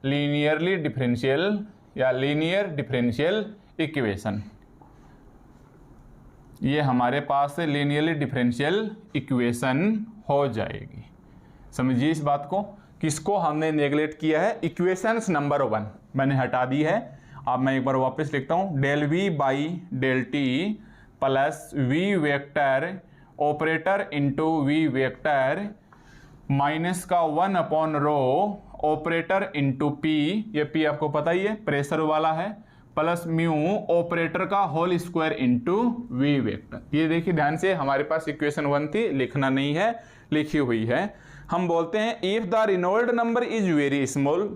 linearly differential या linear differential equation. ये हमारे पास linearly differential equation हो जाएगी। समझिए इस बात को, किसको हमने नेग्लेक्ट किया है, इक्वेशंस नंबर 1 मैंने हटा दी है। अब मैं एक बार वापस लिखता हूँ, del v by del t plus v vector operator into we vector minus का 1 upon rho operator into p, ये पी आपको पता ही है प्रेशर वाला है, प्लस म्यू ऑपरेटर का whole square into we vector. ये देखिए ध्यान से, हमारे पास इक्वेशन 1 थी, लिखना नहीं है, लिखी हुई है। हम बोलते हैं if the Reynold number is very small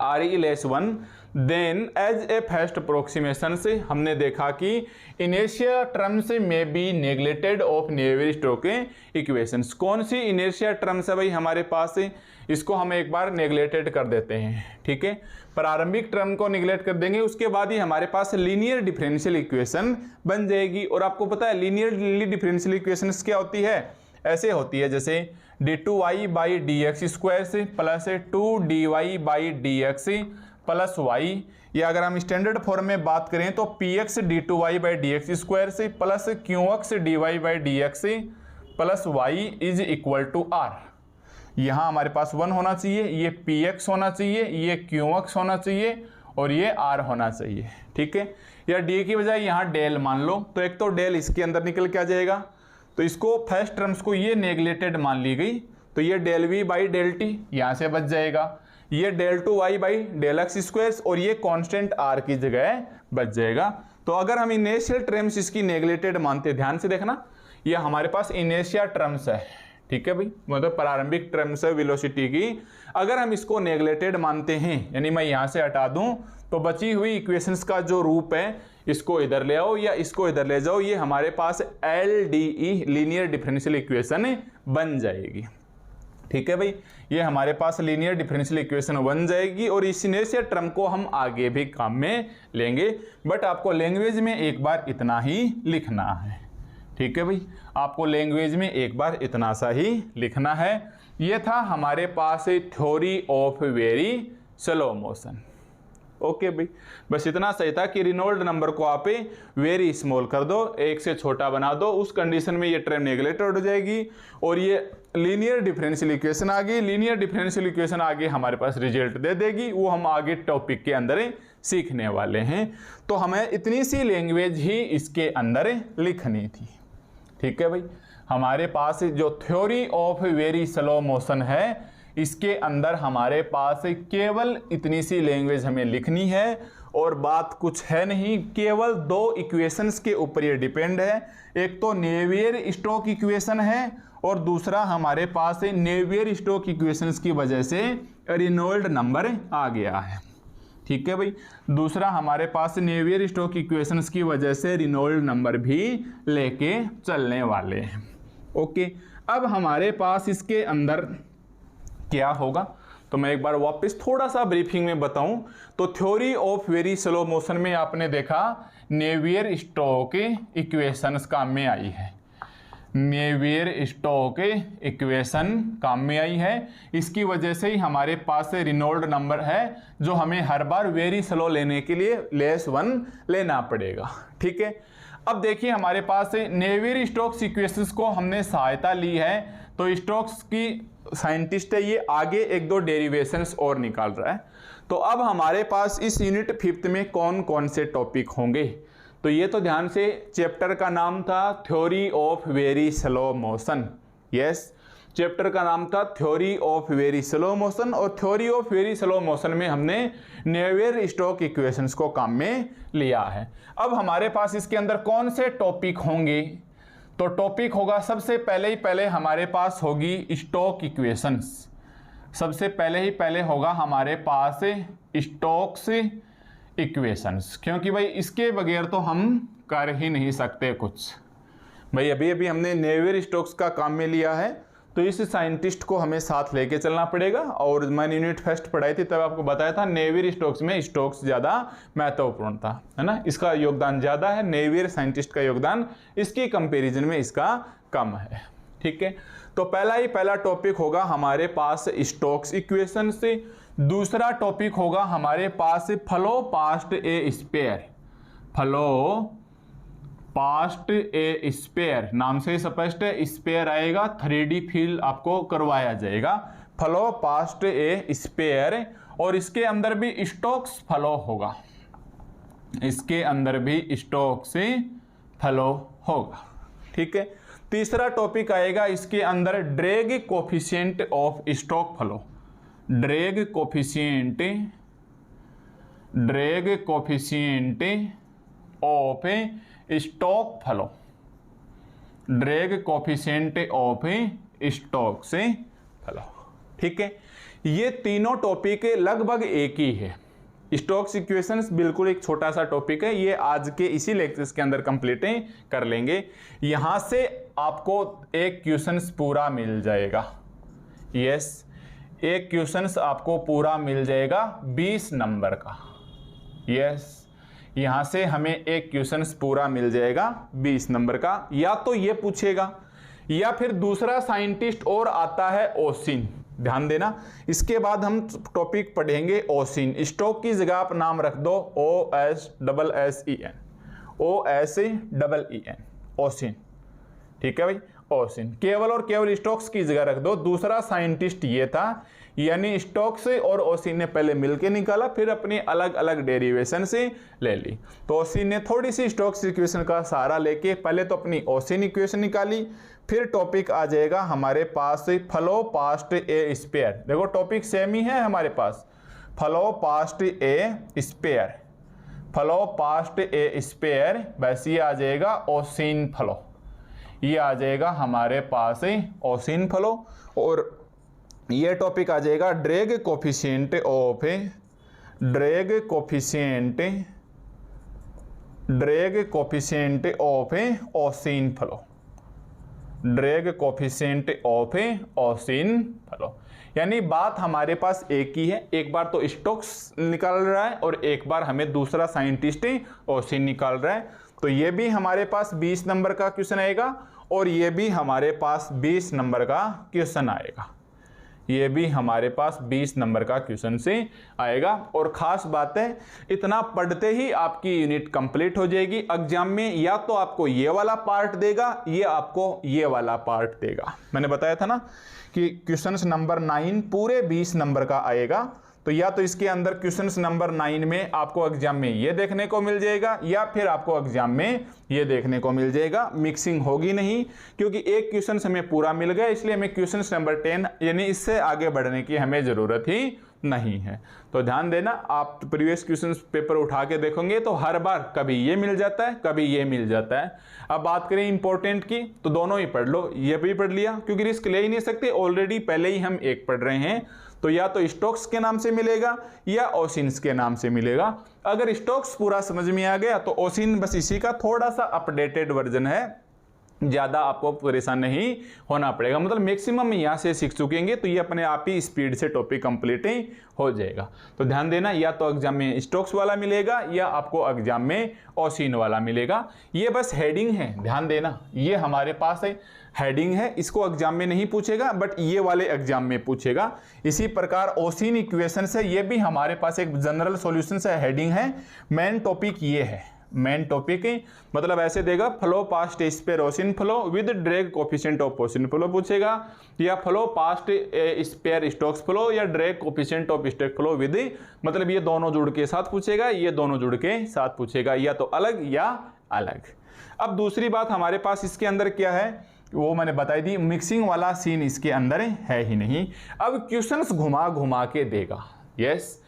RE less 1 then as a first approximation से हमने देखा कि इनिशियल टर्म से may be neglected of Navier Stoke equations. कौन सी इनिशियल टर्म्स है भाई हमारे पास, इसको हम एक बार नेग्लेक्टेड कर देते हैं। ठीक है, प्रारंभिक टर्म को नेग्लेक्ट कर देंगे, उसके बाद ही हमारे पास लीनियर डिफरेंशियल इक्वेशन बन जाएगी। और आपको पता है लीनियर डिफरेंशियल इक्वेशन क्या होती है, ऐसे होती है जैसे d2y by D X square से plus 2dy by D X plus Y, या अगर हम स्टैंडर्ड फॉर्म में बात करें तो P X D two Y by D X square से plus Q X D Y by D X plus Y is equal to R. यहाँ हमारे पास 1 होना चाहिए, ये पी एक्स होना चाहिए, ये क्यू एक्स होना चाहिए और ये आर होना चाहिए। ठीक है, या डी की बजाय यहाँ डेल मान लो, तो एक तो डेल इसके अंदर निकल के आ जाएगा, तो इसको फर्स्ट टर्म्स को ये नेग्लेक्टेड मान ली गई, तो ये del v by del t यहाँ से बच जाएगा, ये del two Y by del x square और ये कांस्टेंट आर की जगह बच जाएगा। तो अगर हम इनिशियल टर्म्स इसकी नेग्लेक्टेड मानते, ध्यान से देखना, ये हमारे पास इनिशियल टर्म्स है, ठीक है भाई, मतलब प्रारंभिक टर्म्स है वेलोसिटी की। अगर हम इसको नेग्लेक्टेड मानते हैं, यानी मैं यहाँ से हटा दूं, तो बची हुई इक्वेशंस का जो रूप है इसको इधर ले आओ या इसको इधर ले जाओ, ये हमारे पास LDE लीनियर डिफरेंशियल इक्वेशन बन जाएगी। ठीक है भाई, ये हमारे पास लीनियर डिफरेंशियल इक्वेशन बन जाएगी और इस इनिशियल टर्म को हम आगे भी काम में लेंगे, बट आपको लैंग्वेज में एक बार इतना ही लिखना है। ठीक है भाई, आपको लैंग्वेज में एक बार इतना सा ही लिखना है। ये था हमारे पास theory of very slow motion. Okay भाई, बस इतना सही था कि रिनॉल्ड नंबर को आप वेरी स्मॉल कर दो, 1 से छोटा बना दो, उस कंडीशन में ये टर्म नेग्लेक्टेड हो जाएगी और ये लीनियर डिफरेंशियल इक्वेशन आ गई। लीनियर डिफरेंशियल इक्वेशन आगे हमारे पास रिजल्ट दे देगी, वो हम आगे टॉपिक के अंदर सीखने वाले हैं। तो हमें इतनी सी लैंग्वेज ही इसके अंदर लिखनी थी। ठीक है भाई, हमारे पास जो theory of very slow motion है, इसके अंदर हमारे पास केवल इतनी सी लैंग्वेज हमें लिखनी है और बात कुछ है नहीं, केवल 2 इक्वेशंस के ऊपर ये डिपेंड है। एक तो नेवियर स्टोक इक्वेशन है और दूसरा हमारे पास नेवियर स्टोक इक्वेशंस की वजह से रेनॉल्ड नंबर आ गया है। ठीक है भाई, दूसरा हमारे पास नेवियर स्टोक इक्वेशंस की वजह से रेनॉल्ड नंबर भी लेके चलने वाले हैं। ओके, अब हमारे पास इसके अंदर क्या होगा, तो मैं एक बार वापस थोड़ा सा ब्रीफिंग में बताऊं तो theory of very slow motion में आपने देखा नेवियर स्टोक इक्वेशंस काम में आई है, नेवियर स्टोक इक्वेशन काम में आई है। इसकी वजह से ही हमारे पास रेनॉल्ड नंबर है जो हमें हर बार वेरी स्लो लेने के लिए -1 लेना पड़ेगा। ठीक है, अब देखिए हमारे पास नेवियर स्टोक्स इक्वेशंस को हमने सहायता ली है, तो स्टोक्स की साइंटिस्ट है, ये आगे 1-2 डेरिवेशंस और निकाल रहा है। तो अब हमारे पास इस यूनिट 5th में कौन कौन से टॉपिक होंगे, तो ये तो ध्यान से, चैप्टर का नाम था theory of very slow motion. Yes, chapter का नाम था theory of very slow motion और theory of very slow motion में हमने नेवियर स्टोक इक्वेशंस को काम में लिया है। अब हमारे पास इसके अंदर कौन से टॉपिक होंगे, तो टॉपिक होगा सबसे पहले हमारे पास होगी स्टोक इक्वेशंस। सबसे पहले होगा हमारे पास स्टोक्स इक्वेशंस, क्योंकि भाई इसके बगैर तो हम कर ही नहीं सकते कुछ। भाई अभी हमने नेवियर स्टोक्स का काम में लिया है, तो इस साइंटिस्ट को हमें साथ लेके चलना पड़ेगा। और मैंने यूनिट फर्स्ट पढ़ाई थी तब आपको बताया था नेवियर स्टोक्स में स्टोक्स ज़्यादा महत्वपूर्ण था, है ना, इसका योगदान ज़्यादा है, नेवियर साइंटिस्ट का योगदान इसकी कंपैरिजन में इसका कम है। ठीक है, तो पहला टॉपिक होगा हमारे पास स्टोक्स इक्वेशन से। दूसरा टॉपिक होगा हमारे पास flow past a spare. Flow past a spare, नाम से स्पष्ट है, स्पेयर आएगा, 3D फील आपको करवाया जाएगा। फ्लो पास्ट ए स्पेयर, और इसके अंदर भी स्टोक्स फ्लो होगा, इसके अंदर भी स्टोक्स फ्लो होगा। ठीक है, तीसरा टॉपिक आएगा इसके अंदर drag coefficient of Stoke flow. Drag coefficient of Stoke flow, drag coefficient of Stoke से फ्लो। ठीक है, ये तीनों टॉपिक लगभग एक ही है। स्टोक्स इक्वेशंस बिल्कुल एक छोटा सा टॉपिक है, ये आज के इसी लेक्चर्स के अंदर कंप्लीट कर लेंगे। यहां से आपको एक क्वेश्चंस पूरा मिल जाएगा। यस, एक क्वेश्चंस आपको पूरा मिल जाएगा 20 नंबर का। यस, यहां से हमें एक क्वेश्चंस पूरा मिल जाएगा 20 नंबर का। या तो ये पूछेगा, या फिर दूसरा साइंटिस्ट और आता है ओसिन। ध्यान देना। इसके बाद हम टॉपिक पढ़ेंगे ओसिन। स्टॉक की जगह आप नाम रख दो OSSEN, OSEEN, ओसिन। ठीक है भाई, ओसिन। केवल और केवल स्टोक्स की जगह रख दो। दूसरा साइंटिस्ट ये था, यानी स्टोक्स और ओसिन ने पहले मिलकर निकाला, फिर अपनी अलग अलग डेरिवेशन से ले ली। तो ओसिन ने थोड़ी सी स्टोक्स इक्वेशन का सहारा लेके पहले तो अपनी ओसिन इक्वेशन निकाली। फिर टॉपिक आ जाएगा हमारे पास फ्लो पास्ट ए स्पेयर। देखो टॉपिक सेम ही है हमारे पास, flow past a spare, flow past a spare. बस ये आ जाएगा ओसिन फ्लो, ये आ जाएगा हमारे पास ओसिन फ्लो। और ये टॉपिक आ जाएगा drag coefficient of, drag coefficient, drag coefficient of Oseen flow, drag coefficient of Oseen flow. यानी बात हमारे पास एक ही है, एक बार तो स्टोक्स निकाल रहा है और एक बार हमें दूसरा साइंटिस्ट ओसिन निकाल रहा है। तो ये भी हमारे पास 20 नंबर का क्वेश्चन आएगा और ये भी हमारे पास 20 नंबर का क्वेश्चन आएगा, ये भी हमारे पास 20 नंबर का क्वेश्चन से आएगा। और खास बात है, इतना पढ़ते ही आपकी यूनिट कंप्लीट हो जाएगी। एग्जाम में या तो आपको ये वाला पार्ट देगा या आपको ये वाला पार्ट देगा। मैंने बताया था ना कि क्वेश्चन नंबर 9 पूरे 20 नंबर का आएगा। तो या तो इसके अंदर क्वेश्चन नंबर 9 में आपको एग्जाम में ये देखने को मिल जाएगा या फिर आपको एग्जाम में ये देखने को मिल जाएगा। मिक्सिंग होगी नहीं, क्योंकि एक क्वेश्चन हमें पूरा मिल गया, इसलिए हमें क्वेश्चन नंबर 10 यानी इससे आगे बढ़ने की हमें जरूरत ही नहीं है। तो ध्यान देना, आप प्रीवियस क्वेश्चन पेपर उठा के देखोगे तो हर बार कभी ये मिल जाता है, कभी ये मिल जाता है। अब बात करें इंपॉर्टेंट की, तो दोनों ही पढ़ लो, ये भी पढ़ लिया, क्योंकि रिस्क ले ही नहीं सकते, ऑलरेडी पहले ही हम एक पढ़ रहे हैं। तो या तो स्टोक्स के नाम से मिलेगा या ओसिन्स के नाम से मिलेगा। अगर स्टोक्स पूरा समझ में आ गया तो ओसिन बस इसी का थोड़ा सा अपडेटेड वर्जन है, ज़्यादा आपको परेशान नहीं होना पड़ेगा। मतलब मैक्सिमम यहाँ से सीख चुकेंगे तो ये अपने आप ही स्पीड से टॉपिक कंप्लीट ही हो जाएगा। तो ध्यान देना, या तो एग्जाम में स्टोक्स वाला मिलेगा या आपको एग्जाम में ओसिन वाला मिलेगा। ये बस हेडिंग है, ध्यान देना, ये हमारे पास है हेडिंग है, इसको एग्जाम में नहीं पूछेगा बट ये वाले एग्जाम में पूछेगा। इसी प्रकार ओसिन इक्वेशन से ये भी हमारे पास एक जनरल सॉल्यूशन से हेडिंग है। मेन टॉपिक ये है, मेन टॉपिक मतलब ऐसे देगा, flow past sphere Oseen flow with drag coefficient of Oseen flow पूछेगा, या flow past sphere Stokes flow या drag coefficient of Stoke flow with, मतलब ये दोनों जुड़ के साथ पूछेगा, ये दोनों जुड़ के साथ पूछेगा, या तो अलग या अलग। अब दूसरी बात हमारे पास इसके अंदर क्या है वो मैंने बताई दी, मिक्सिंग वाला सीन इसके अंदर है ही नहीं। अब क्वेश्चंस घुमा घुमा के देगा। यस,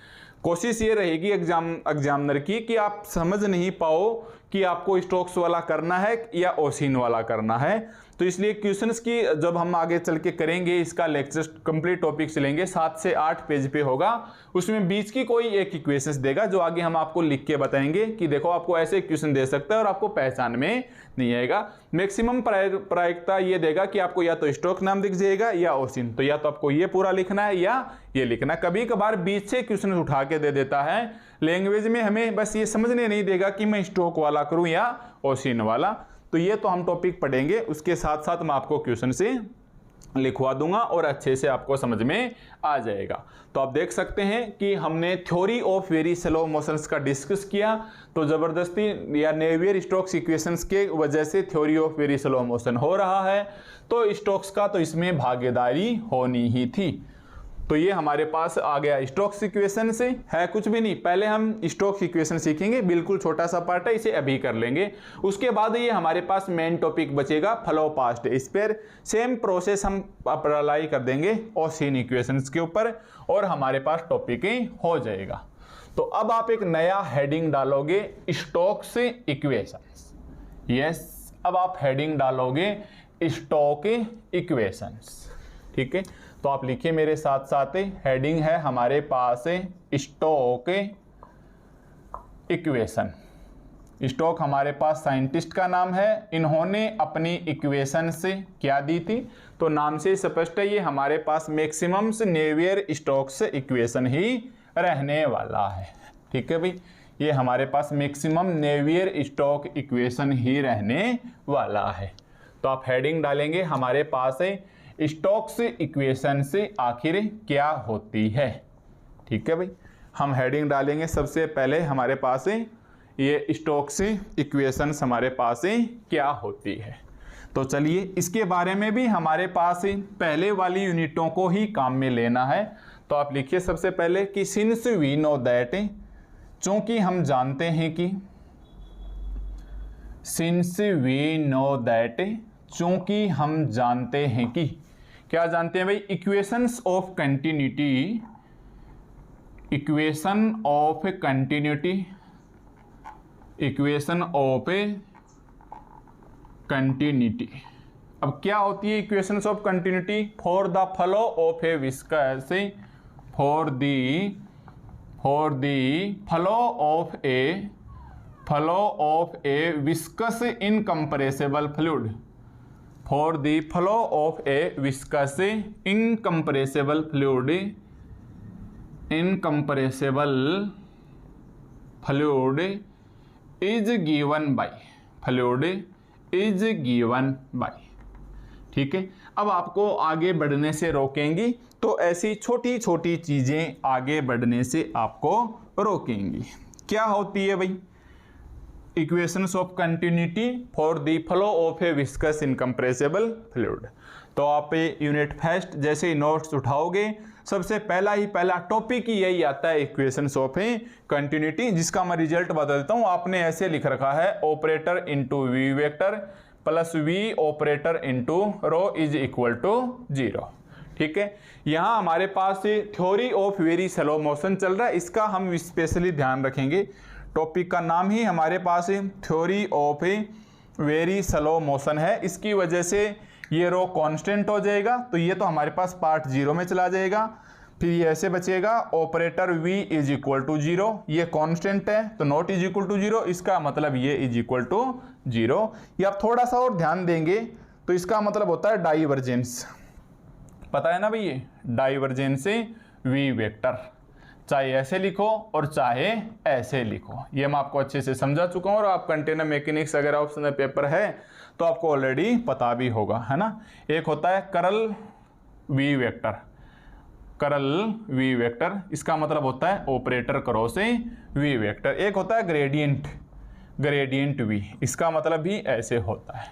कोशिश ये रहेगी एग्जामिनर की कि आप समझ नहीं पाओ कि आपको स्टोक्स वाला करना है या ओसिन वाला करना है। तो इसलिए क्वेश्चंस की जब हम आगे चल के करेंगे, इसका लेक्चर कंप्लीट टॉपिक चलेंगे, 7 से 8 पेज पे होगा, उसमें बीच की कोई एक इक्वेशंस देगा जो आगे हम आपको लिख के बताएंगे कि देखो आपको ऐसे क्वेश्चन दे सकता है और आपको पहचान में नहीं आएगा। मैक्सिमम प्रायिकता ये देगा कि आपको या तो स्टोक नाम दिख जाएगा या ओसिन, तो या तो आपको ये पूरा लिखना है या ये लिखना। कभी कभार बीच से क्वेश्चन उठा के दे देता है, लैंग्वेज में हमें बस ये समझने नहीं देगा कि मैं स्टोक वाला करूं या ओसिन वाला। तो ये तो हम टॉपिक पढ़ेंगे, उसके साथ साथ मैं आपको क्वेश्चन से लिखवा दूंगा और अच्छे से आपको समझ में आ जाएगा। तो आप देख सकते हैं कि हमने theory of very slow motions का डिस्कस किया, तो जबरदस्ती या नेवियर स्टोक्स इक्वेशंस के वजह से theory of very slow motion हो रहा है, तो स्टोक्स का तो इसमें भागीदारी होनी ही थी। तो ये हमारे पास आ गया स्टोक्स इक्वेशन से, है कुछ भी नहीं। पहले हम स्टोक्स इक्वेशन सीखेंगे, बिल्कुल छोटा सा पार्ट है, इसे अभी कर लेंगे। उसके बाद ये हमारे पास मेन टॉपिक बचेगा flow past sphere. Same process हम अप्लाई कर देंगे ओसिन इक्वेशंस के ऊपर और हमारे पास टॉपिक हो जाएगा। तो अब आप एक नया हेडिंग डालोगे, स्टोक्स इक्वेशंस। यस, अब आप हेडिंग डालोगे स्टोक इक्वेशंस। ठीक है, तो आप लिखिए मेरे साथ साथ, हेडिंग है हमारे पास स्टोक इक्वेशन। स्टोक हमारे पास साइंटिस्ट का नाम है, इन्होंने अपनी इक्वेशन से क्या दी थी, तो नाम से स्पष्ट है ये हमारे पास मैक्सिमम नेवियर स्टोक्स इक्वेशन ही रहने वाला है। ठीक है भाई, ये हमारे पास मैक्सिमम नेवियर स्टोक इक्वेशन ही रहने वाला है। तो आप हेडिंग डालेंगे हमारे पास है स्टोक्स इक्वेशन से आखिर क्या होती है। ठीक है भाई, हम हेडिंग डालेंगे सबसे पहले हमारे पास ये स्टोक्स इक्वेशंस हमारे पास क्या होती है। तो चलिए इसके बारे में भी हमारे पास पहले वाली यूनिटों को ही काम में लेना है। तो आप लिखिए सबसे पहले कि सिंस वी नो दैट, चूंकि हम जानते हैं कि, सिंस वी नो दैट, चूंकि हम जानते हैं कि, क्या जानते हैं भाई, equations of continuity, equation of continuity, equation of continuity. अब क्या होती है equations of continuity? For the flow of a viscous, for the flow of a viscous incompressible fluid, for the flow of a viscous incompressible fluid, incompressible fluid is given bye, fluid is given bye. ठीक है, अब आपको आगे बढ़ने से रोकेंगी, तो ऐसी छोटी छोटी चीजें आगे बढ़ने से आपको रोकेंगी। क्या होती है भाई? Equations of continuity for the flow of a viscous incompressible fluid. तो आप यूनिट फर्स्ट जैसे ही नोट्स उठाओगे, सबसे पहला टॉपिक ही यही आता है, इक्वेशंस ऑफ ए कंटिन्यूटी, जिसका मैं रिजल्ट बदलता हूं। आपने ऐसे लिख रखा है, operator into v vector plus v operator into rho is equal to 0। ठीक है, यहां हमारे पास theory of very slow motion चल रहा है, इसका हम स्पेशली ध्यान रखेंगे। टॉपिक का नाम ही हमारे पास theory of very slow motion है, इसकी वजह से ये रो कांस्टेंट हो जाएगा, तो ये तो हमारे पास पार्ट 0 में चला जाएगा। फिर ये ऐसे बचेगा, operator v is equal to 0, ये कांस्टेंट है तो नॉट इज इक्वल टू 0, इसका मतलब ये इज इक्वल टू 0। ये आप थोड़ा सा और ध्यान देंगे तो इसका मतलब होता है डाइवर्जेंस, पता है ना भाई, ये डाइवर्जेंस v वेक्टर, चाहे ऐसे लिखो और चाहे ऐसे लिखो, ये मैं आपको अच्छे से समझा चुका हूँ। और आप कंटेनर मैकेनिक्स अगर ऑप्शनल पेपर है तो आपको ऑलरेडी पता भी होगा, है ना। एक होता है करल वी वेक्टर, करल वी वेक्टर, इसका मतलब होता है ऑपरेटर क्रॉस वी वेक्टर। एक होता है ग्रेडियंट, ग्रेडियंट वी, इसका मतलब भी ऐसे होता है।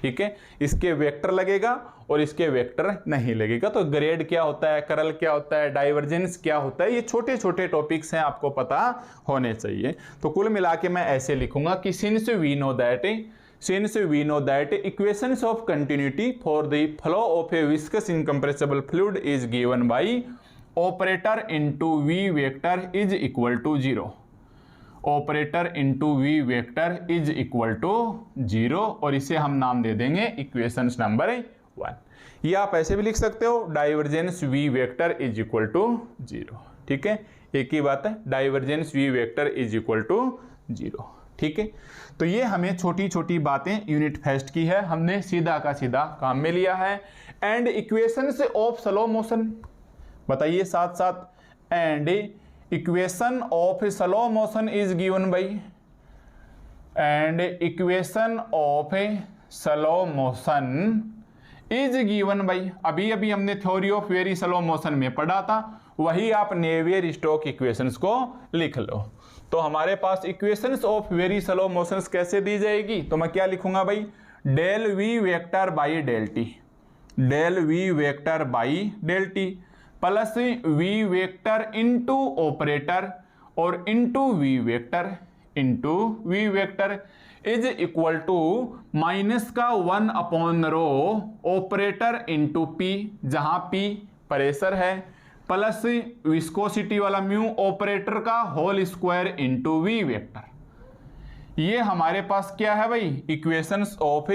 ठीक है, इसके वेक्टर लगेगा और इसके वेक्टर नहीं लगेगा। तो ग्रेड क्या होता है, करल क्या होता है, डाइवर्जेंस क्या होता है, ये छोटे छोटे टॉपिक्स हैं, आपको पता होने चाहिए। तो कुल मिला के मैं ऐसे लिखूंगा कि since we know that equations of continuity for the flow of a viscous incompressible fluid is given by operator into v vector is equal to 0, operator into v vector is equal to 0, और इसे हम नाम दे देंगे equations number 1। ये आप ऐसे भी लिख सकते हो, divergence v vector is equal to 0। ठीक है, एक ही बात है, divergence v vector is equal to 0। ठीक है, तो ये हमें छोटी छोटी बातें यूनिट फर्स्ट की है, हमने सीधा का सीधा काम में लिया है। And equations of slow motion बताइए साथ साथ, and equation of slow motion is given bye, and equation of slow motion is given bye, अभी अभी हमने theory of very slow motion में पढ़ा था, वही आप नेवियर स्टोक्स इक्वेशंस को लिख लो। तो हमारे पास equations of very slow motions कैसे दी जाएगी, तो मैं क्या लिखूंगा भाई, del v vector by del t, del v vector by del t plus v vector into operator और into v vector is equal to minus का 1 upon rho operator into p, जहां पी प्रेशर है, plus viscosity वाला mu operator का whole square into v vector. ये हमारे पास क्या है भाई, equations of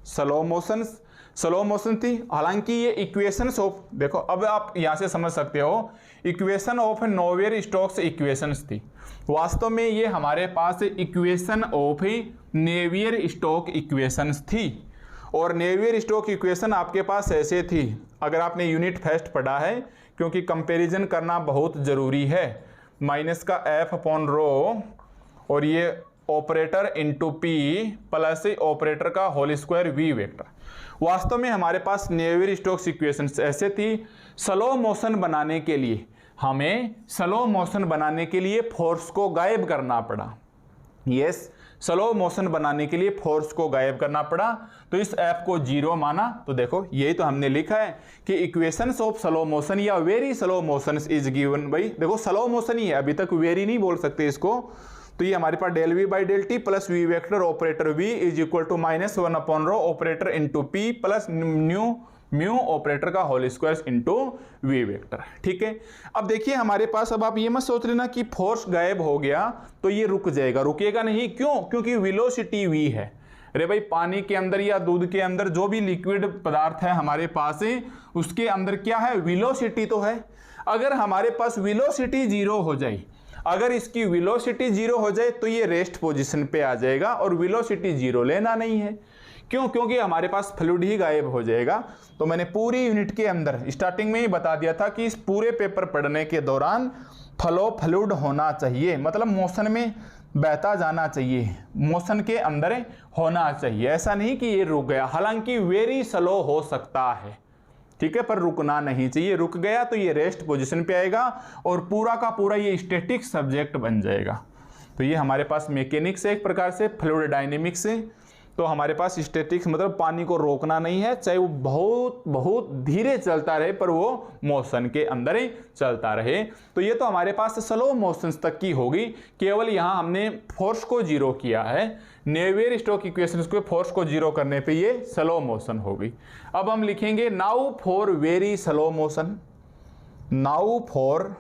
slow motions, slow motion थी, हालांकि ये इक्वेशंस ऑफ, देखो अब आप यहां से समझ सकते हो, equation of Navier Stokes equations थी, वास्तव में ये हमारे पास equation of Navier Stoke equations थी। और नेवियर स्टोक इक्वेशन आपके पास ऐसे थी, अगर आपने यूनिट फर्स्ट पढ़ा है, क्योंकि कंपैरिजन करना बहुत ज़रूरी है, माइनस का एफ अपॉन रो और ये operator into P plus operator का होल स्क्वायर वी वेक्टर। वास्तव में हमारे पास नेवियर-स्टोक्स इक्वेशंस ऐसे थी, स्लो मोशन बनाने के लिए हमें स्लो मोशन बनाने के लिए फोर्स को गायब करना पड़ा। यस, स्लो मोशन बनाने के लिए फोर्स को गायब करना पड़ा, तो इस एफ को जीरो माना। तो देखो यही तो हमने लिखा है कि इक्वेशंस ऑफ स्लो मोशन या very slow motion is given. भाई देखो स्लो मोशन ही है, अभी तक वेरी नहीं बोल सकते इसको। तो ये हमारे पास del v by del t plus v vector operator v is equal to -1/ρ operator into P plus mu operator का whole square into we vector. ठीक है, अब देखिए हमारे पास, अब आप ये मत सोच लेना कि फोर्स गायब हो गया तो ये रुक जाएगा, रुकेगा नहीं। क्यों? क्योंकि वेलोसिटी वी है। अरे भाई पानी के अंदर या दूध के अंदर जो भी लिक्विड पदार्थ है हमारे पास है, उसके अंदर क्या है? वेलोसिटी तो है। अगर हमारे पास वेलोसिटी जीरो हो जाए, अगर इसकी वेलोसिटी जीरो हो जाए तो ये रेस्ट पोजीशन पे आ जाएगा, और वेलोसिटी जीरो लेना नहीं है। क्यों? क्योंकि हमारे पास फ्लूइड ही गायब हो जाएगा। तो मैंने पूरी यूनिट के अंदर स्टार्टिंग में ही बता दिया था कि इस पूरे पेपर पढ़ने के दौरान फ्लूइड होना चाहिए, मतलब मोशन में बहता जाना चाहिए, मोशन के अंदर होना चाहिए। ऐसा नहीं कि ये रुक गया, हालांकि वेरी स्लो हो सकता है, ठीक है, पर रुकना नहीं चाहिए। रुक गया तो ये रेस्ट पोजीशन पे आएगा और पूरा का पूरा ये स्टैटिक सब्जेक्ट बन जाएगा। तो ये हमारे पास मैकेनिक्स है, एक प्रकार से फ्लूइड डायनेमिक्स है। तो हमारे पास स्टैटिक्स मतलब पानी को रोकना नहीं है, चाहे वो बहुत बहुत धीरे चलता रहे पर वो मोशन के अंदर ही चलता रहे। तो ये तो हमारे पास स्लो मोशंस तक की होगी, केवल यहाँ हमने फोर्स को जीरो किया है। नेवियर-स्टोक्स इक्वेशंस को फोर्स को जीरो करने पे ये स्लो मोशन होगी। अब हम लिखेंगे now for very slow motion, now for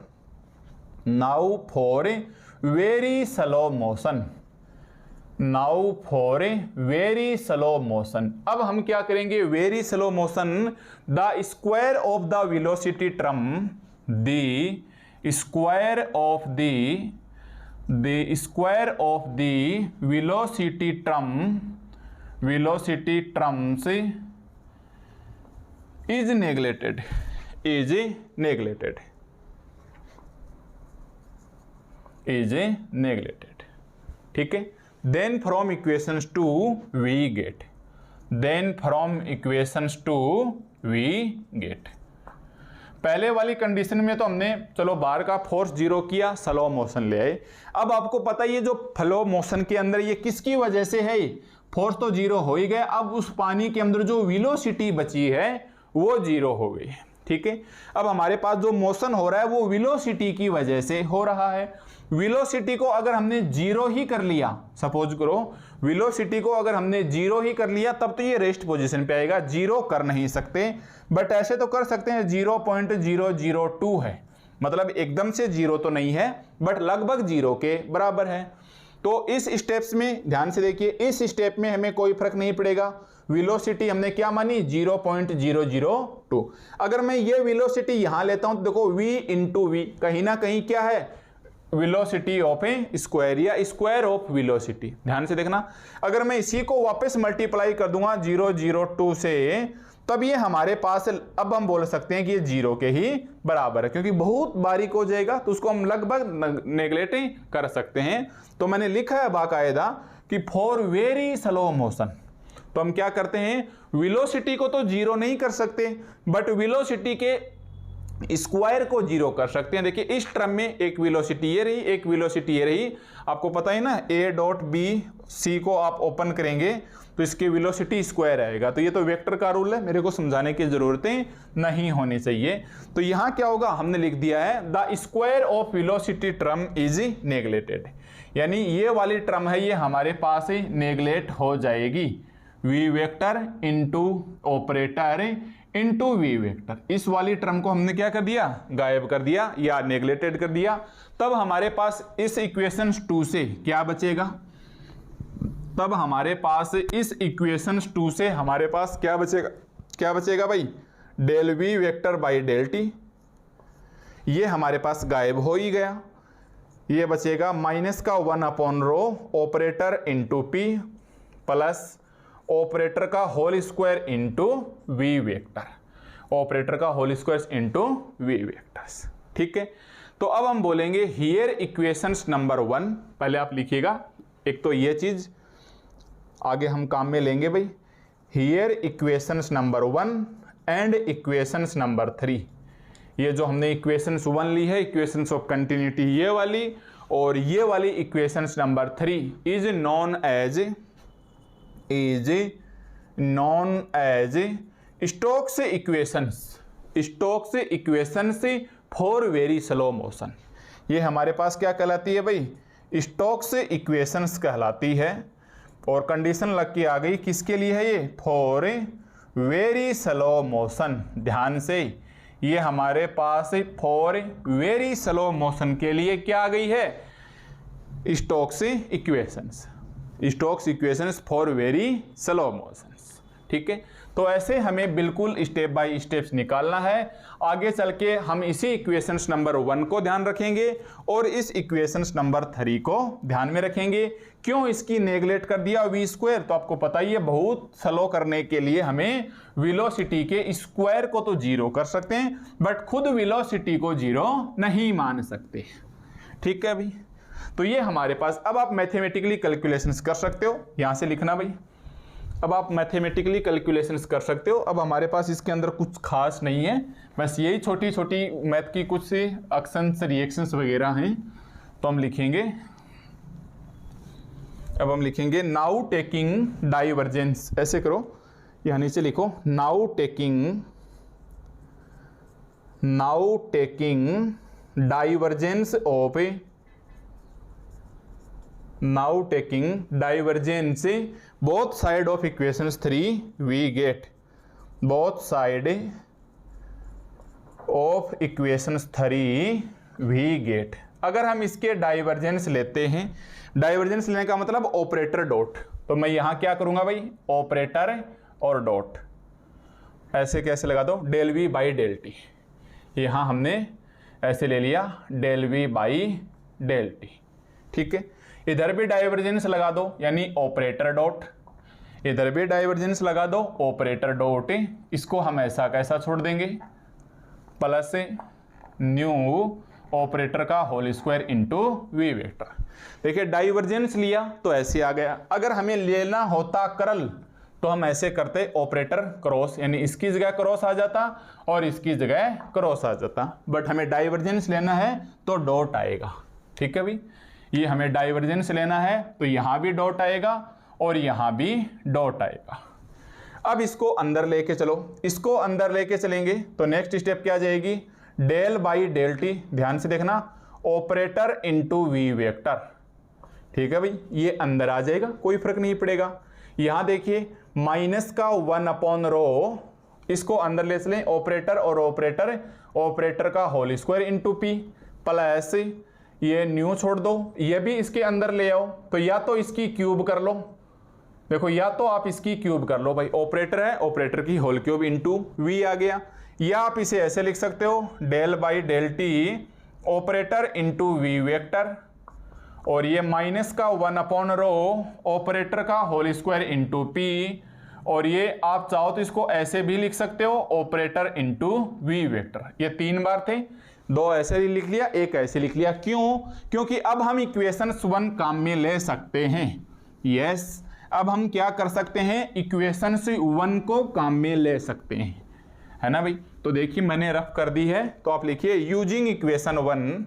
very slow motion, now for very slow motion. अब हम क्या करेंगे? Very slow motion, the square of the velocity term, the square of the velocity terms is neglected, ठीक है। Then from equations 2 we get, पहले वाली condition में तो हमने चलो बार का फोर्स जीरो किया, स्लो मोशन ले आए। अब आपको पता है ये जो फ्लो मोशन के अंदर ये किसकी वजह से है? फोर्स तो जीरो हो ही गया, अब उस पानी के अंदर जो वेलोसिटी बची है वो जीरो हो गई, ठीक है। अब हमारे पास जो मोशन हो रहा है वो वेलोसिटी की वजह से हो रहा है। वेलोसिटी को अगर हमने जीरो ही कर लिया, सपोज करो वेलोसिटी को अगर हमने जीरो ही कर लिया, तब तो ये रेस्ट पोजीशन पे आएगा। जीरो कर नहीं सकते, बट ऐसे तो कर सकते हैं 0.002 है, मतलब एकदम से जीरो तो नहीं है बट लगभग जीरो के बराबर है। तो इस स्टेप्स में ध्यान से देखिए, इस स्टेप में हमें कोई फर्क नहीं पड़ेगा। वेलोसिटी हमने क्या मानी? 0.002। अगर मैं ये वेलोसिटी यहां लेता हूं तो देखो v इंटू वी, कहीं ना कहीं क्या है? वेलोसिटी ऑफ ए स्क्वायर या स्क्वायर ऑफ वेलोसिटी। ध्यान से देखना, अगर मैं इसी को वापस मल्टीप्लाई कर दूंगा 0.002 से, तब ये हमारे पास, अब हम बोल सकते हैं कि ये जीरो के ही बराबर है, क्योंकि बहुत बारीक हो जाएगा तो उसको हम लगभग नेग्लेक्ट ही कर सकते हैं। तो मैंने लिखा है बाकायदा कि फॉर वेरी स्लो मोशन, तो हम क्या करते हैं? वेलोसिटी को तो जीरो नहीं कर सकते, बट वेलोसिटी के स्क्वायर को जीरो कर सकते हैं। देखिए इस टर्म में एक वेलोसिटी ये रही, एक वेलोसिटी ये रही। आपको पता है ना, a डॉट बी सी को आप ओपन करेंगे तो इसकी वेलोसिटी स्क्वायर आएगा। तो ये तो वेक्टर का रूल है, मेरे को समझाने की जरूरतें नहीं होनी चाहिए। तो यहाँ क्या होगा? हमने लिख दिया है the square of velocity term is neglected, यानी ये वाली टर्म है ये हमारे पास ही नेग्लेक्ट हो जाएगी। V vector into operator into we vector, इस वाली टर्म को हमने क्या कर दिया? गायब कर दिया या नेग्लेक्टेड कर दिया। तब हमारे पास इस इक्वेशन 2 से क्या बचेगा? तब हमारे पास इस इक्वेशन 2 से हमारे पास क्या बचेगा? क्या बचेगा भाई? Del v vector by del t, ये हमारे पास गायब हो ही गया। ये बचेगा माइनस का 1/ρ operator into P plus operator का whole square into we vector, operator का whole square into v vectors, ठीक है। तो अब हम बोलेंगे हियर इक्वेशंस नंबर 1, पहले आप लिखिएगा एक तो ये चीज आगे हम काम में लेंगे भाई। Here equations number 1 and equations number 3, ये जो हमने इक्वेशंस 1 ली है, इक्वेशंस ऑफ कंटिन्यूटी ये वाली, और ये वाली equations number 3 is known as Stokes equations for very slow motion. ये हमारे पास क्या कहलाती है भाई? स्टोक्स इक्वेशंस कहलाती है। और कंडीशन लग के आ गई, किसके लिए है ये? For very slow motion. ध्यान से, ये हमारे पास फॉर वेरी स्लो मोशन के लिए क्या आ गई है? Stokes equations for very slow motion. ठीक है, तो ऐसे हमें बिल्कुल स्टेप बाय स्टेप्स निकालना है। आगे चल के हम इसी इक्वेशंस नंबर 1 को ध्यान रखेंगे और इस इक्वेशंस नंबर 3 को ध्यान में रखेंगे। क्यों इसकी नेगलेक्ट कर दिया v²? तो आपको पता ही है, बहुत स्लो करने के लिए हमें वेलोसिटी के स्क्वायर को तो 0 कर सकते हैं, बट खुद वेलोसिटी को 0 नहीं मान सकते। ठीक है भाई, तो ये हमारे पास, अब आप मैथमेटिकली कैलकुलेशंस कर सकते हो, यहां से लिखना भाई। अब आप मैथमेटिकली कैलकुलेशंस कर सकते हो। अब हमारे पास इसके अंदर कुछ खास नहीं है, बस यही छोटी छोटी मैथ की कुछ एक्शंस रिएक्शंस वगैरह हैं। तो हम लिखेंगे, अब हम लिखेंगे नाउ टेकिंग डाइवर्जेंस। ऐसे करो, यहाँ नीचे लिखो now taking divergence of both side of equations 3 we get both side of equations 3 we get। अगर हम इसके डाइवर्जेंस लेते हैं, डाइवर्जेंस लेने का मतलब ऑपरेटर डॉट, तो मैं यहां क्या करूंगा भाई? ऑपरेटर और डॉट। ऐसे कैसे लगा दो? Del v by del t. यहां हमने ऐसे ले लिया del v by del t. ठीक है, इधर भी डाइवर्जेंस लगा दो, यानी ऑपरेटर डॉट। इधर भी डाइवर्जेंस लगा दो, ऑपरेटर डॉट। इसको हम ऐसा कैसा छोड़ देंगे? प्लस न्यू ऑपरेटर का whole square into we vector. देखिए, डाइवर्जेंस लिया तो ऐसे आ गया। अगर हमें लेना होता कर्ल तो हम ऐसे करते ऑपरेटर क्रॉस, यानी इसकी जगह क्रॉस आ जाता और इसकी जगह क्रॉस आ जाता, बट हमें डाइवर्जेंस लेना है तो डॉट आएगा। ठीक है भाई, ये हमें डाइवर्जेंस लेना है तो यहां भी डॉट आएगा और यहां भी डॉट आएगा। अब इसको अंदर लेके चलो, इसको अंदर लेके चलेंगे तो नेक्स्ट स्टेप क्या आ जाएगी? Del by del t. ध्यान से देखना, ऑपरेटर इंटू वी वेक्टर। ठीक है भाई, ये अंदर आ जाएगा, कोई फर्क नहीं पड़ेगा। यहां देखिए माइनस का 1/रो, इसको अंदर ले चलें, ऑपरेटर और ऑपरेटर का whole square into P, plus ये न्यू छोड़ दो, ये भी इसके अंदर ले आओ, तो या तो इसकी क्यूब कर लो। देखो, या तो आप इसकी क्यूब कर लो भाई, ऑपरेटर है, ऑपरेटर की होल क्यूब इंटू वी आ गया। या आप इसे ऐसे लिख सकते हो, del by del t operator into we vector, और ये माइनस का 1/रो ऑपरेटर का होल स्क्वायर इंटू पी, और ये आप चाहो तो इसको ऐसे भी लिख सकते हो, ऑपरेटर इंटू वी वेक्टर। ये 3 बार थे, 2 ऐसे ही लिख लिया, 1 ऐसे लिख लिया। क्यों? क्योंकि अब हम इक्वेशंस 1 काम में ले सकते हैं। यस, अब हम क्या कर सकते हैं? इक्वेशंस 1 को काम में ले सकते हैं, है ना भाई? तो देखिए, मैंने रफ कर दी है, तो आप लिखिए यूजिंग इक्वेशन 1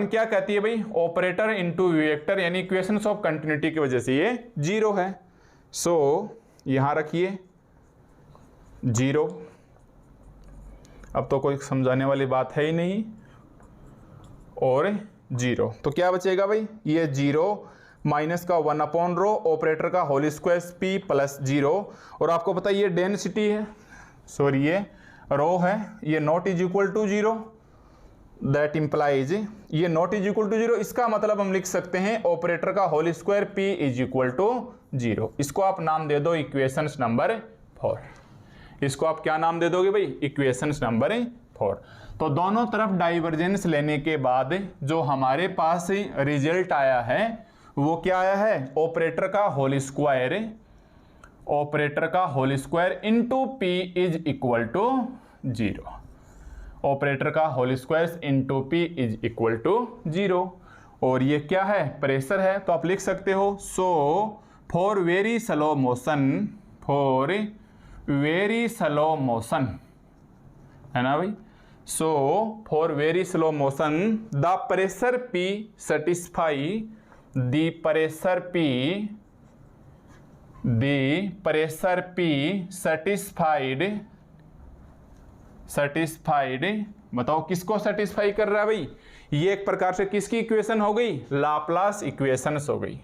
क्या कहती है भाई? ऑपरेटर इंटू वेक्टर, यानी इक्वेशंस ऑफ कंटिन्यूटी की वजह से ये 0 है। सो यहां रखिए 0। अब तो कोई समझाने वाली बात है ही नहीं, और 0, तो क्या बचेगा भाई? ये 0 माइनस का 1/रो ऑपरेटर का होल स्क्वायर पी प्लस 0, और आपको पता है ये डेंसिटी है, सॉरी ये रो है, ये naught is equal to 0, that implies ये नॉट इज इक्वल टू 0। इसका मतलब हम लिख सकते हैं ऑपरेटर का whole square p is equal to 0। इसको आप नाम दे दो इक्वेशंस नंबर 4। इसको आप क्या नाम दे दोगे भाई? Equations number 4। तो दोनों तरफ डाइवर्जेंस लेने के बाद जो हमारे पास रिजल्ट आया है वो क्या आया है? ऑपरेटर का whole square into p is equal to 0। Operator का whole square into p is equal to 0। और ये क्या है, प्रेशर है। तो आप लिख सकते हो so for very slow motion, for very slow motion, है ना भाई। So for very slow motion the pressure P satisfy the pressure P, the pressure P satisfied, बताओ किसको सेटिस्फाई कर रहा है भाई, ये एक प्रकार से किसकी इक्वेशन हो गई, लाप्लास इक्वेशंस हो गई।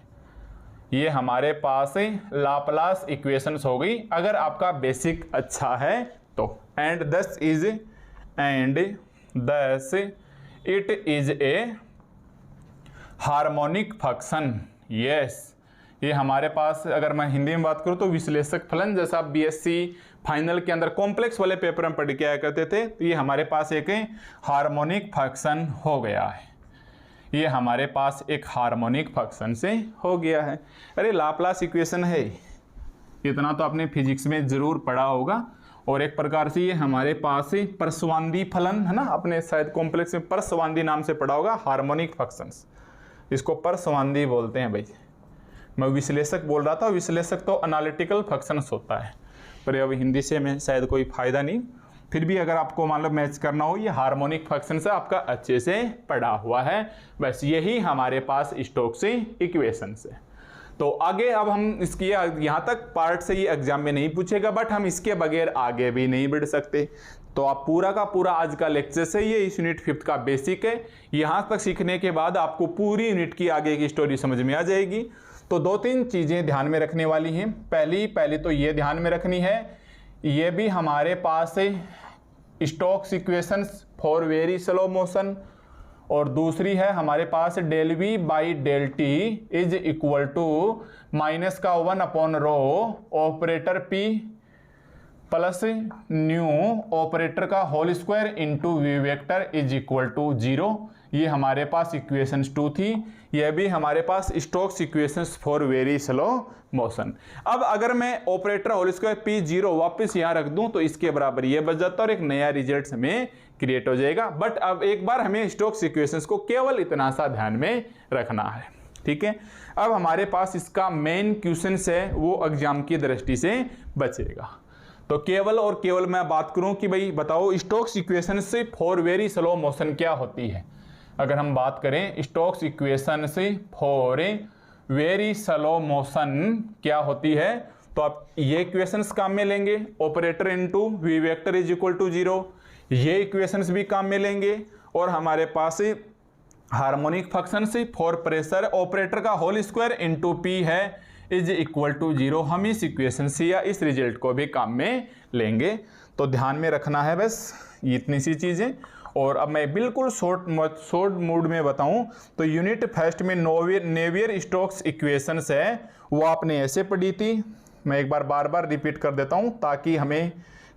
ये हमारे पास लाप्लास इक्वेशंस हो गई अगर आपका बेसिक अच्छा है तो। And thus it is a harmonic function. Yes, ये हमारे पास अगर मैं हिंदी में बात करूं तो विश्लेषक फलन, जैसा आप बीएससी फाइनल के अंदर कॉम्प्लेक्स वाले पेपर में पढ़ के आया करते थे, तो ये हमारे पास एक हार्मोनिक फंक्शन हो गया है। ये हमारे पास एक हार्मोनिक फंक्शन से हो गया है। अरे लाप्लास इक्वेशन है, इतना तो आपने फिजिक्स में जरूर पढ़ा होगा। और एक प्रकार से ये हमारे पास परस्वांदी फलन है ना, अपने शायद कॉम्प्लेक्स में परस्वांदी नाम से पढ़ा होगा, हार्मोनिक फंक्शंस, इसको परस्वांदी बोलते हैं भाई। मैं विश्लेषक बोल रहा था, विश्लेषक तो एनालिटिकल फंक्शंस होता है, पर अब हिंदी से में शायद कोई फायदा नहीं। फिर भी अगर आपको मान लो मैच करना हो, ये हार्मोनिक फंक्शन से आपका अच्छे से पढ़ा हुआ है। बस यही हमारे पास स्टोक्स इक्वेशन है। तो आगे अब हम इसकी यहाँ तक पार्ट से ये एग्जाम में नहीं पूछेगा, बट हम इसके बगैर आगे भी नहीं बढ़ सकते। तो आप पूरा का पूरा आज का लेक्चर से ये इस यूनिट 5 का बेसिक है, यहाँ तक सीखने के बाद आपको पूरी यूनिट की आगे की स्टोरी समझ में आ जाएगी। तो 2-3 चीज़ें ध्यान में रखने वाली हैं। पहली तो ये ध्यान में रखनी है, ये भी हमारे पास है Stokes equations for very slow motion, और दूसरी है हमारे पास del v by del t is equal to -1/ρ operator P plus nu operator का whole square into we vector is equal to 0। ये हमारे पास इक्वेशंस 2 थी। यह भी हमारे पास Stokes equations for very slow motion. अब अगर मैं ऑपरेटर होल स्क्वायर P 0 वापस यहाँ रख दूं तो इसके बराबर ये बच जाता है और एक नया रिजल्ट हमें क्रिएट हो जाएगा। बट अब एक बार हमें स्टोक्स इक्वेशंस को केवल इतना सा ध्यान में रखना है, ठीक है। अब हमारे पास इसका मेन क्वेश्चन है वो एग्जाम की दृष्टि से बचेगा। तो केवल और केवल मैं बात करूं कि भाई बताओ स्टोक्स इक्वेशन से फॉर वेरी स्लो मोशन क्या होती है। अगर हम बात करें स्टोक्स इक्वेशन से फॉर वेरी स्लो मोशन क्या होती है, तो आप ये इक्वेशंस काम में लेंगे, operator into v vector is equal to 0, ये इक्वेशंस भी काम में लेंगे, और हमारे पास हार्मोनिक फंक्शन से फॉर प्रेशर ऑपरेटर का होल स्क्वायर इनटू P है इज इक्वल टू 0। हम इस इक्वेशन से या इस रिजल्ट को भी काम में लेंगे। तो ध्यान में रखना है बस इतनी सी चीज़ें। और अब मैं बिल्कुल शॉर्ट मूड में बताऊं तो यूनिट फर्स्ट में नेवियर स्टोक्स इक्वेशंस है वो आपने ऐसे पढ़ी थी। मैं एक बार बार रिपीट कर देता हूं ताकि हमें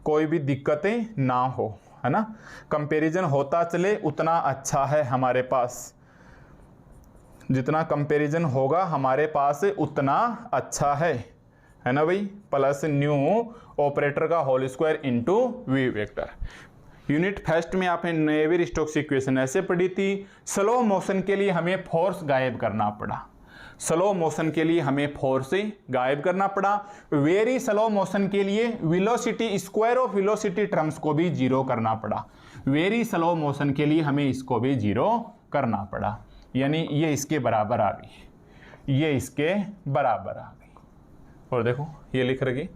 कोई भी दिक्कतें ना हो, है ना। कंपैरिजन होता चले उतना अच्छा है हमारे पास, जितना कंपैरिजन होगा हमारे पास उतना अच्छा है ना भाई। प्लस न्यू ऑपरेटर का whole square into v vector. Unit first में आपने नेवियर स्टोक्स इक्वेशन ऐसे पढ़ी थी। स्लो मोशन के लिए हमें फोर्स गायब करना पड़ा, स्लो मोशन के लिए हमें फोर्स गायब करना पड़ा। वेरी स्लो मोशन के लिए velocity, square of velocity terms को भी 0 करना पड़ा। वेरी स्लो मोशन के लिए हमें इसको भी 0 करना पड़ा, यानी ये इसके बराबर आ गई, ये इसके बराबर आ गई। और देखो ये लिख रखी,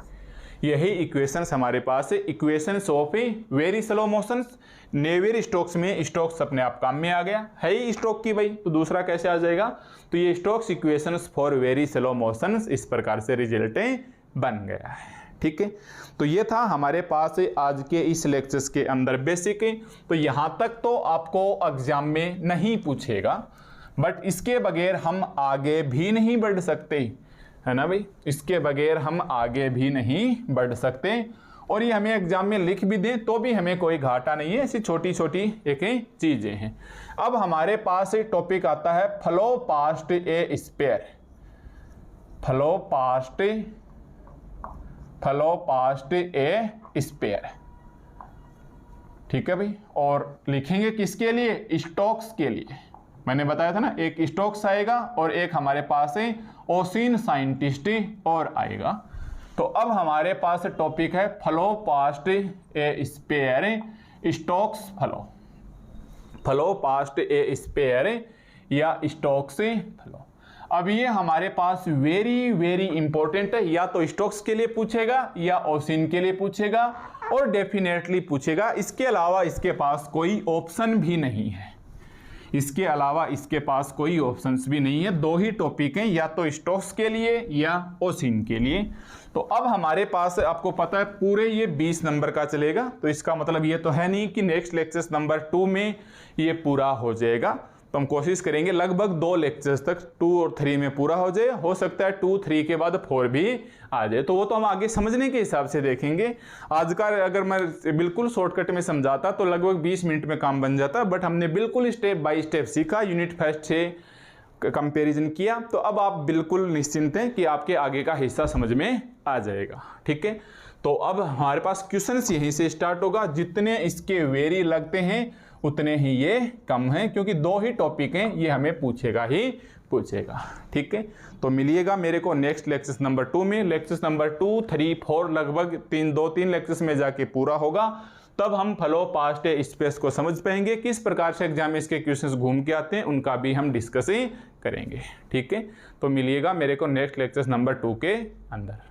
यही इक्वेशंस हमारे पास है, equations of very slow motions. Navier Stokes में स्टोक्स अपने आप काम में आ गया है ही स्टोक की भाई, तो दूसरा कैसे आ जाएगा। तो ये Stokes equations for very slow motions इस प्रकार से रिजल्टें बन गया है, ठीक है। तो ये था हमारे पास आज के इस लेक्चर्स के अंदर बेसिक। तो यहाँ तक तो आपको एग्जाम में नहीं पूछेगा, बट इसके बगैर हम आगे भी नहीं बढ़ सकते, है ना भाई। इसके बगैर हम आगे भी नहीं बढ़ सकते, और ये हमें एग्जाम में लिख भी दें तो भी हमें कोई घाटा नहीं है। ऐसी छोटी छोटी एक चीजें हैं। अब हमारे पास एक टॉपिक आता है flow past a spare, flow past a spare, ठीक है भाई। और लिखेंगे किसके लिए, स्टोक्स के लिए, मैंने बताया था ना, एक स्टोक्स आएगा और एक हमारे पास है ओसिन साइंटिस्ट और आएगा। तो अब हमारे पास टॉपिक है flow past a sphere Stokes flow, flow past a sphere या स्टोक्स फ्लो। अब ये हमारे पास वेरी वेरी इंपॉर्टेंट है, या तो स्टोक्स के लिए पूछेगा या ओसिन के लिए पूछेगा और डेफिनेटली पूछेगा। इसके अलावा इसके पास कोई ऑप्शन भी नहीं है, इसके अलावा इसके पास कोई ऑप्शंस भी नहीं है। दो ही टॉपिक हैं, या तो स्टोक्स के लिए या ओसिन के लिए। तो अब हमारे पास आपको पता है पूरे ये 20 नंबर का चलेगा, तो इसका मतलब ये तो है नहीं कि नेक्स्ट लेक्चर नंबर 2 में ये पूरा हो जाएगा। तो हम कोशिश करेंगे लगभग 2 लेक्चर्स तक 2 और 3 में पूरा हो जाए। हो सकता है 2, 3 के बाद 4 भी आ जाए, तो वो तो हम आगे समझने के हिसाब से देखेंगे। आज का अगर मैं बिल्कुल शॉर्टकट में समझाता तो लगभग 20 मिनट में काम बन जाता, बट हमने बिल्कुल स्टेप बाय स्टेप सीखा, यूनिट फर्स्ट से कंपैरिजन किया। तो अब आप बिल्कुल निश्चिंत हैं कि आपके आगे का हिस्सा समझ में आ जाएगा। ठीक है, तो अब हमारे पास क्वेश्चंस यहीं से स्टार्ट होगा। जितने इसके वेरी लगते हैं उतने ही ये कम हैं, क्योंकि 2 ही टॉपिक हैं, ये हमें पूछेगा ही पूछेगा। ठीक है, तो मिलिएगा मेरे को नेक्स्ट लेक्चर नंबर 2 में। लेक्चर नंबर 2, 3, 4 लगभग 2-3 लेक्चर्स में जाके पूरा होगा। तब हम फ्लो पास्ट स्पेस को समझ पाएंगे, किस प्रकार से एग्जाम में इसके क्वेश्चंस घूम के आते हैं उनका भी हम डिस्कस ही करेंगे। ठीक है, तो मिलिएगा मेरे को नेक्स्ट लेक्चर नंबर 2 के अंदर।